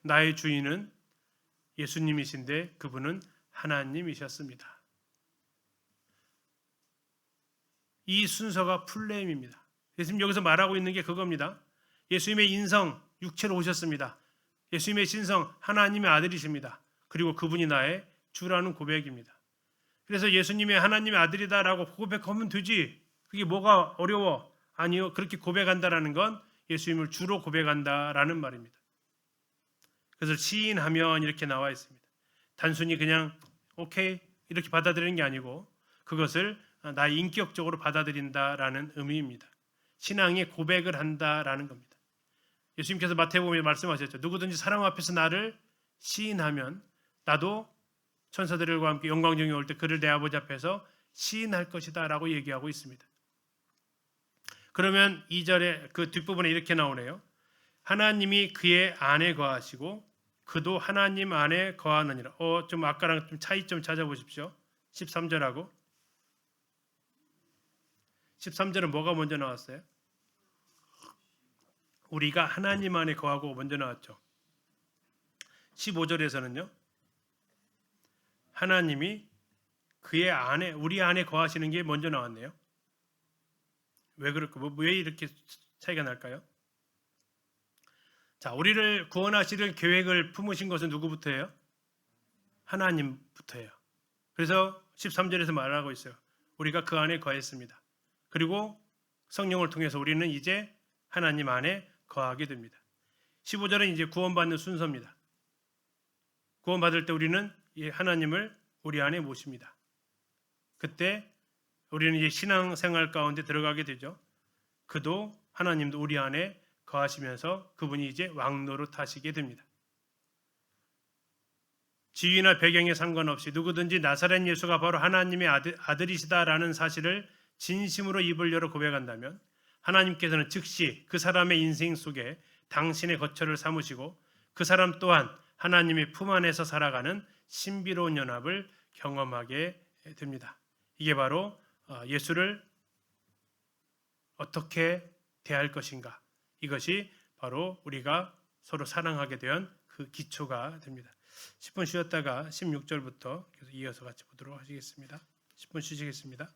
나의 주인은 예수님이신데 그분은 하나님이셨습니다. 이 순서가 풀네임입니다. 예수님 여기서 말하고 있는 게 그겁니다. 예수님의 인성, 육체로 오셨습니다. 예수님의 신성, 하나님의 아들이십니다. 그리고 그분이 나의 주라는 고백입니다. 그래서 예수님의 하나님의 아들이다라고 고백하면 되지. 그게 뭐가 어려워? 아니요. 그렇게 고백한다라는 건 예수님을 주로 고백한다라는 말입니다. 그래서 시인하면 이렇게 나와 있습니다. 단순히 그냥 오케이 이렇게 받아들이는 게 아니고 그것을 나의 인격적으로 받아들인다라는 의미입니다. 신앙의 고백을 한다라는 겁니다. 예수님께서 마태복음에 말씀하셨죠. 누구든지 사람 앞에서 나를 시인하면 나도 천사들과 함께 영광중에 올 때 그를 내 아버지 앞에서 시인할 것이다 라고 얘기하고 있습니다. 그러면 2절에 그 뒷부분에 이렇게 나오네요. 하나님이 그의 안에 거하시고 그도 하나님 안에 거하느니라. 좀 아까랑 좀 차이 좀 찾아보십시오. 13절하고 13절은 뭐가 먼저 나왔어요? 우리가 하나님 안에 거하고 먼저 나왔죠. 15절에서는요. 하나님이 그의 안에, 우리 안에 거하시는 게 먼저 나왔네요. 왜 그럴까? 왜 이렇게 차이가 날까요? 자, 우리를 구원하실 계획을 품으신 것은 누구부터예요? 하나님부터예요. 그래서 13절에서 말하고 있어요. 우리가 그 안에 거했습니다. 그리고 성령을 통해서 우리는 이제 하나님 안에 거하게 됩니다. 15절은 이제 구원받는 순서입니다. 구원받을 때 우리는 하나님을 우리 안에 모십니다. 그때 우리는 이제 신앙생활 가운데 들어가게 되죠. 그도 하나님도 우리 안에 거하시면서 그분이 이제 왕노릇 하시게 됩니다. 지위나 배경에 상관없이 누구든지 나사렛 예수가 바로 하나님의 아들이시다라는 사실을 진심으로 입을 열어 고백한다면 하나님께서는 즉시 그 사람의 인생 속에 당신의 거처를 삼으시고 그 사람 또한 하나님의 품 안에서 살아가는 신비로운 연합을 경험하게 됩니다. 이게 바로 예수를 어떻게 대할 것인가, 이것이 바로 우리가 서로 사랑하게 된 그 기초가 됩니다. 10분 쉬었다가 16절부터 계속 이어서 같이 보도록 하시겠습니다. 10분 쉬시겠습니다.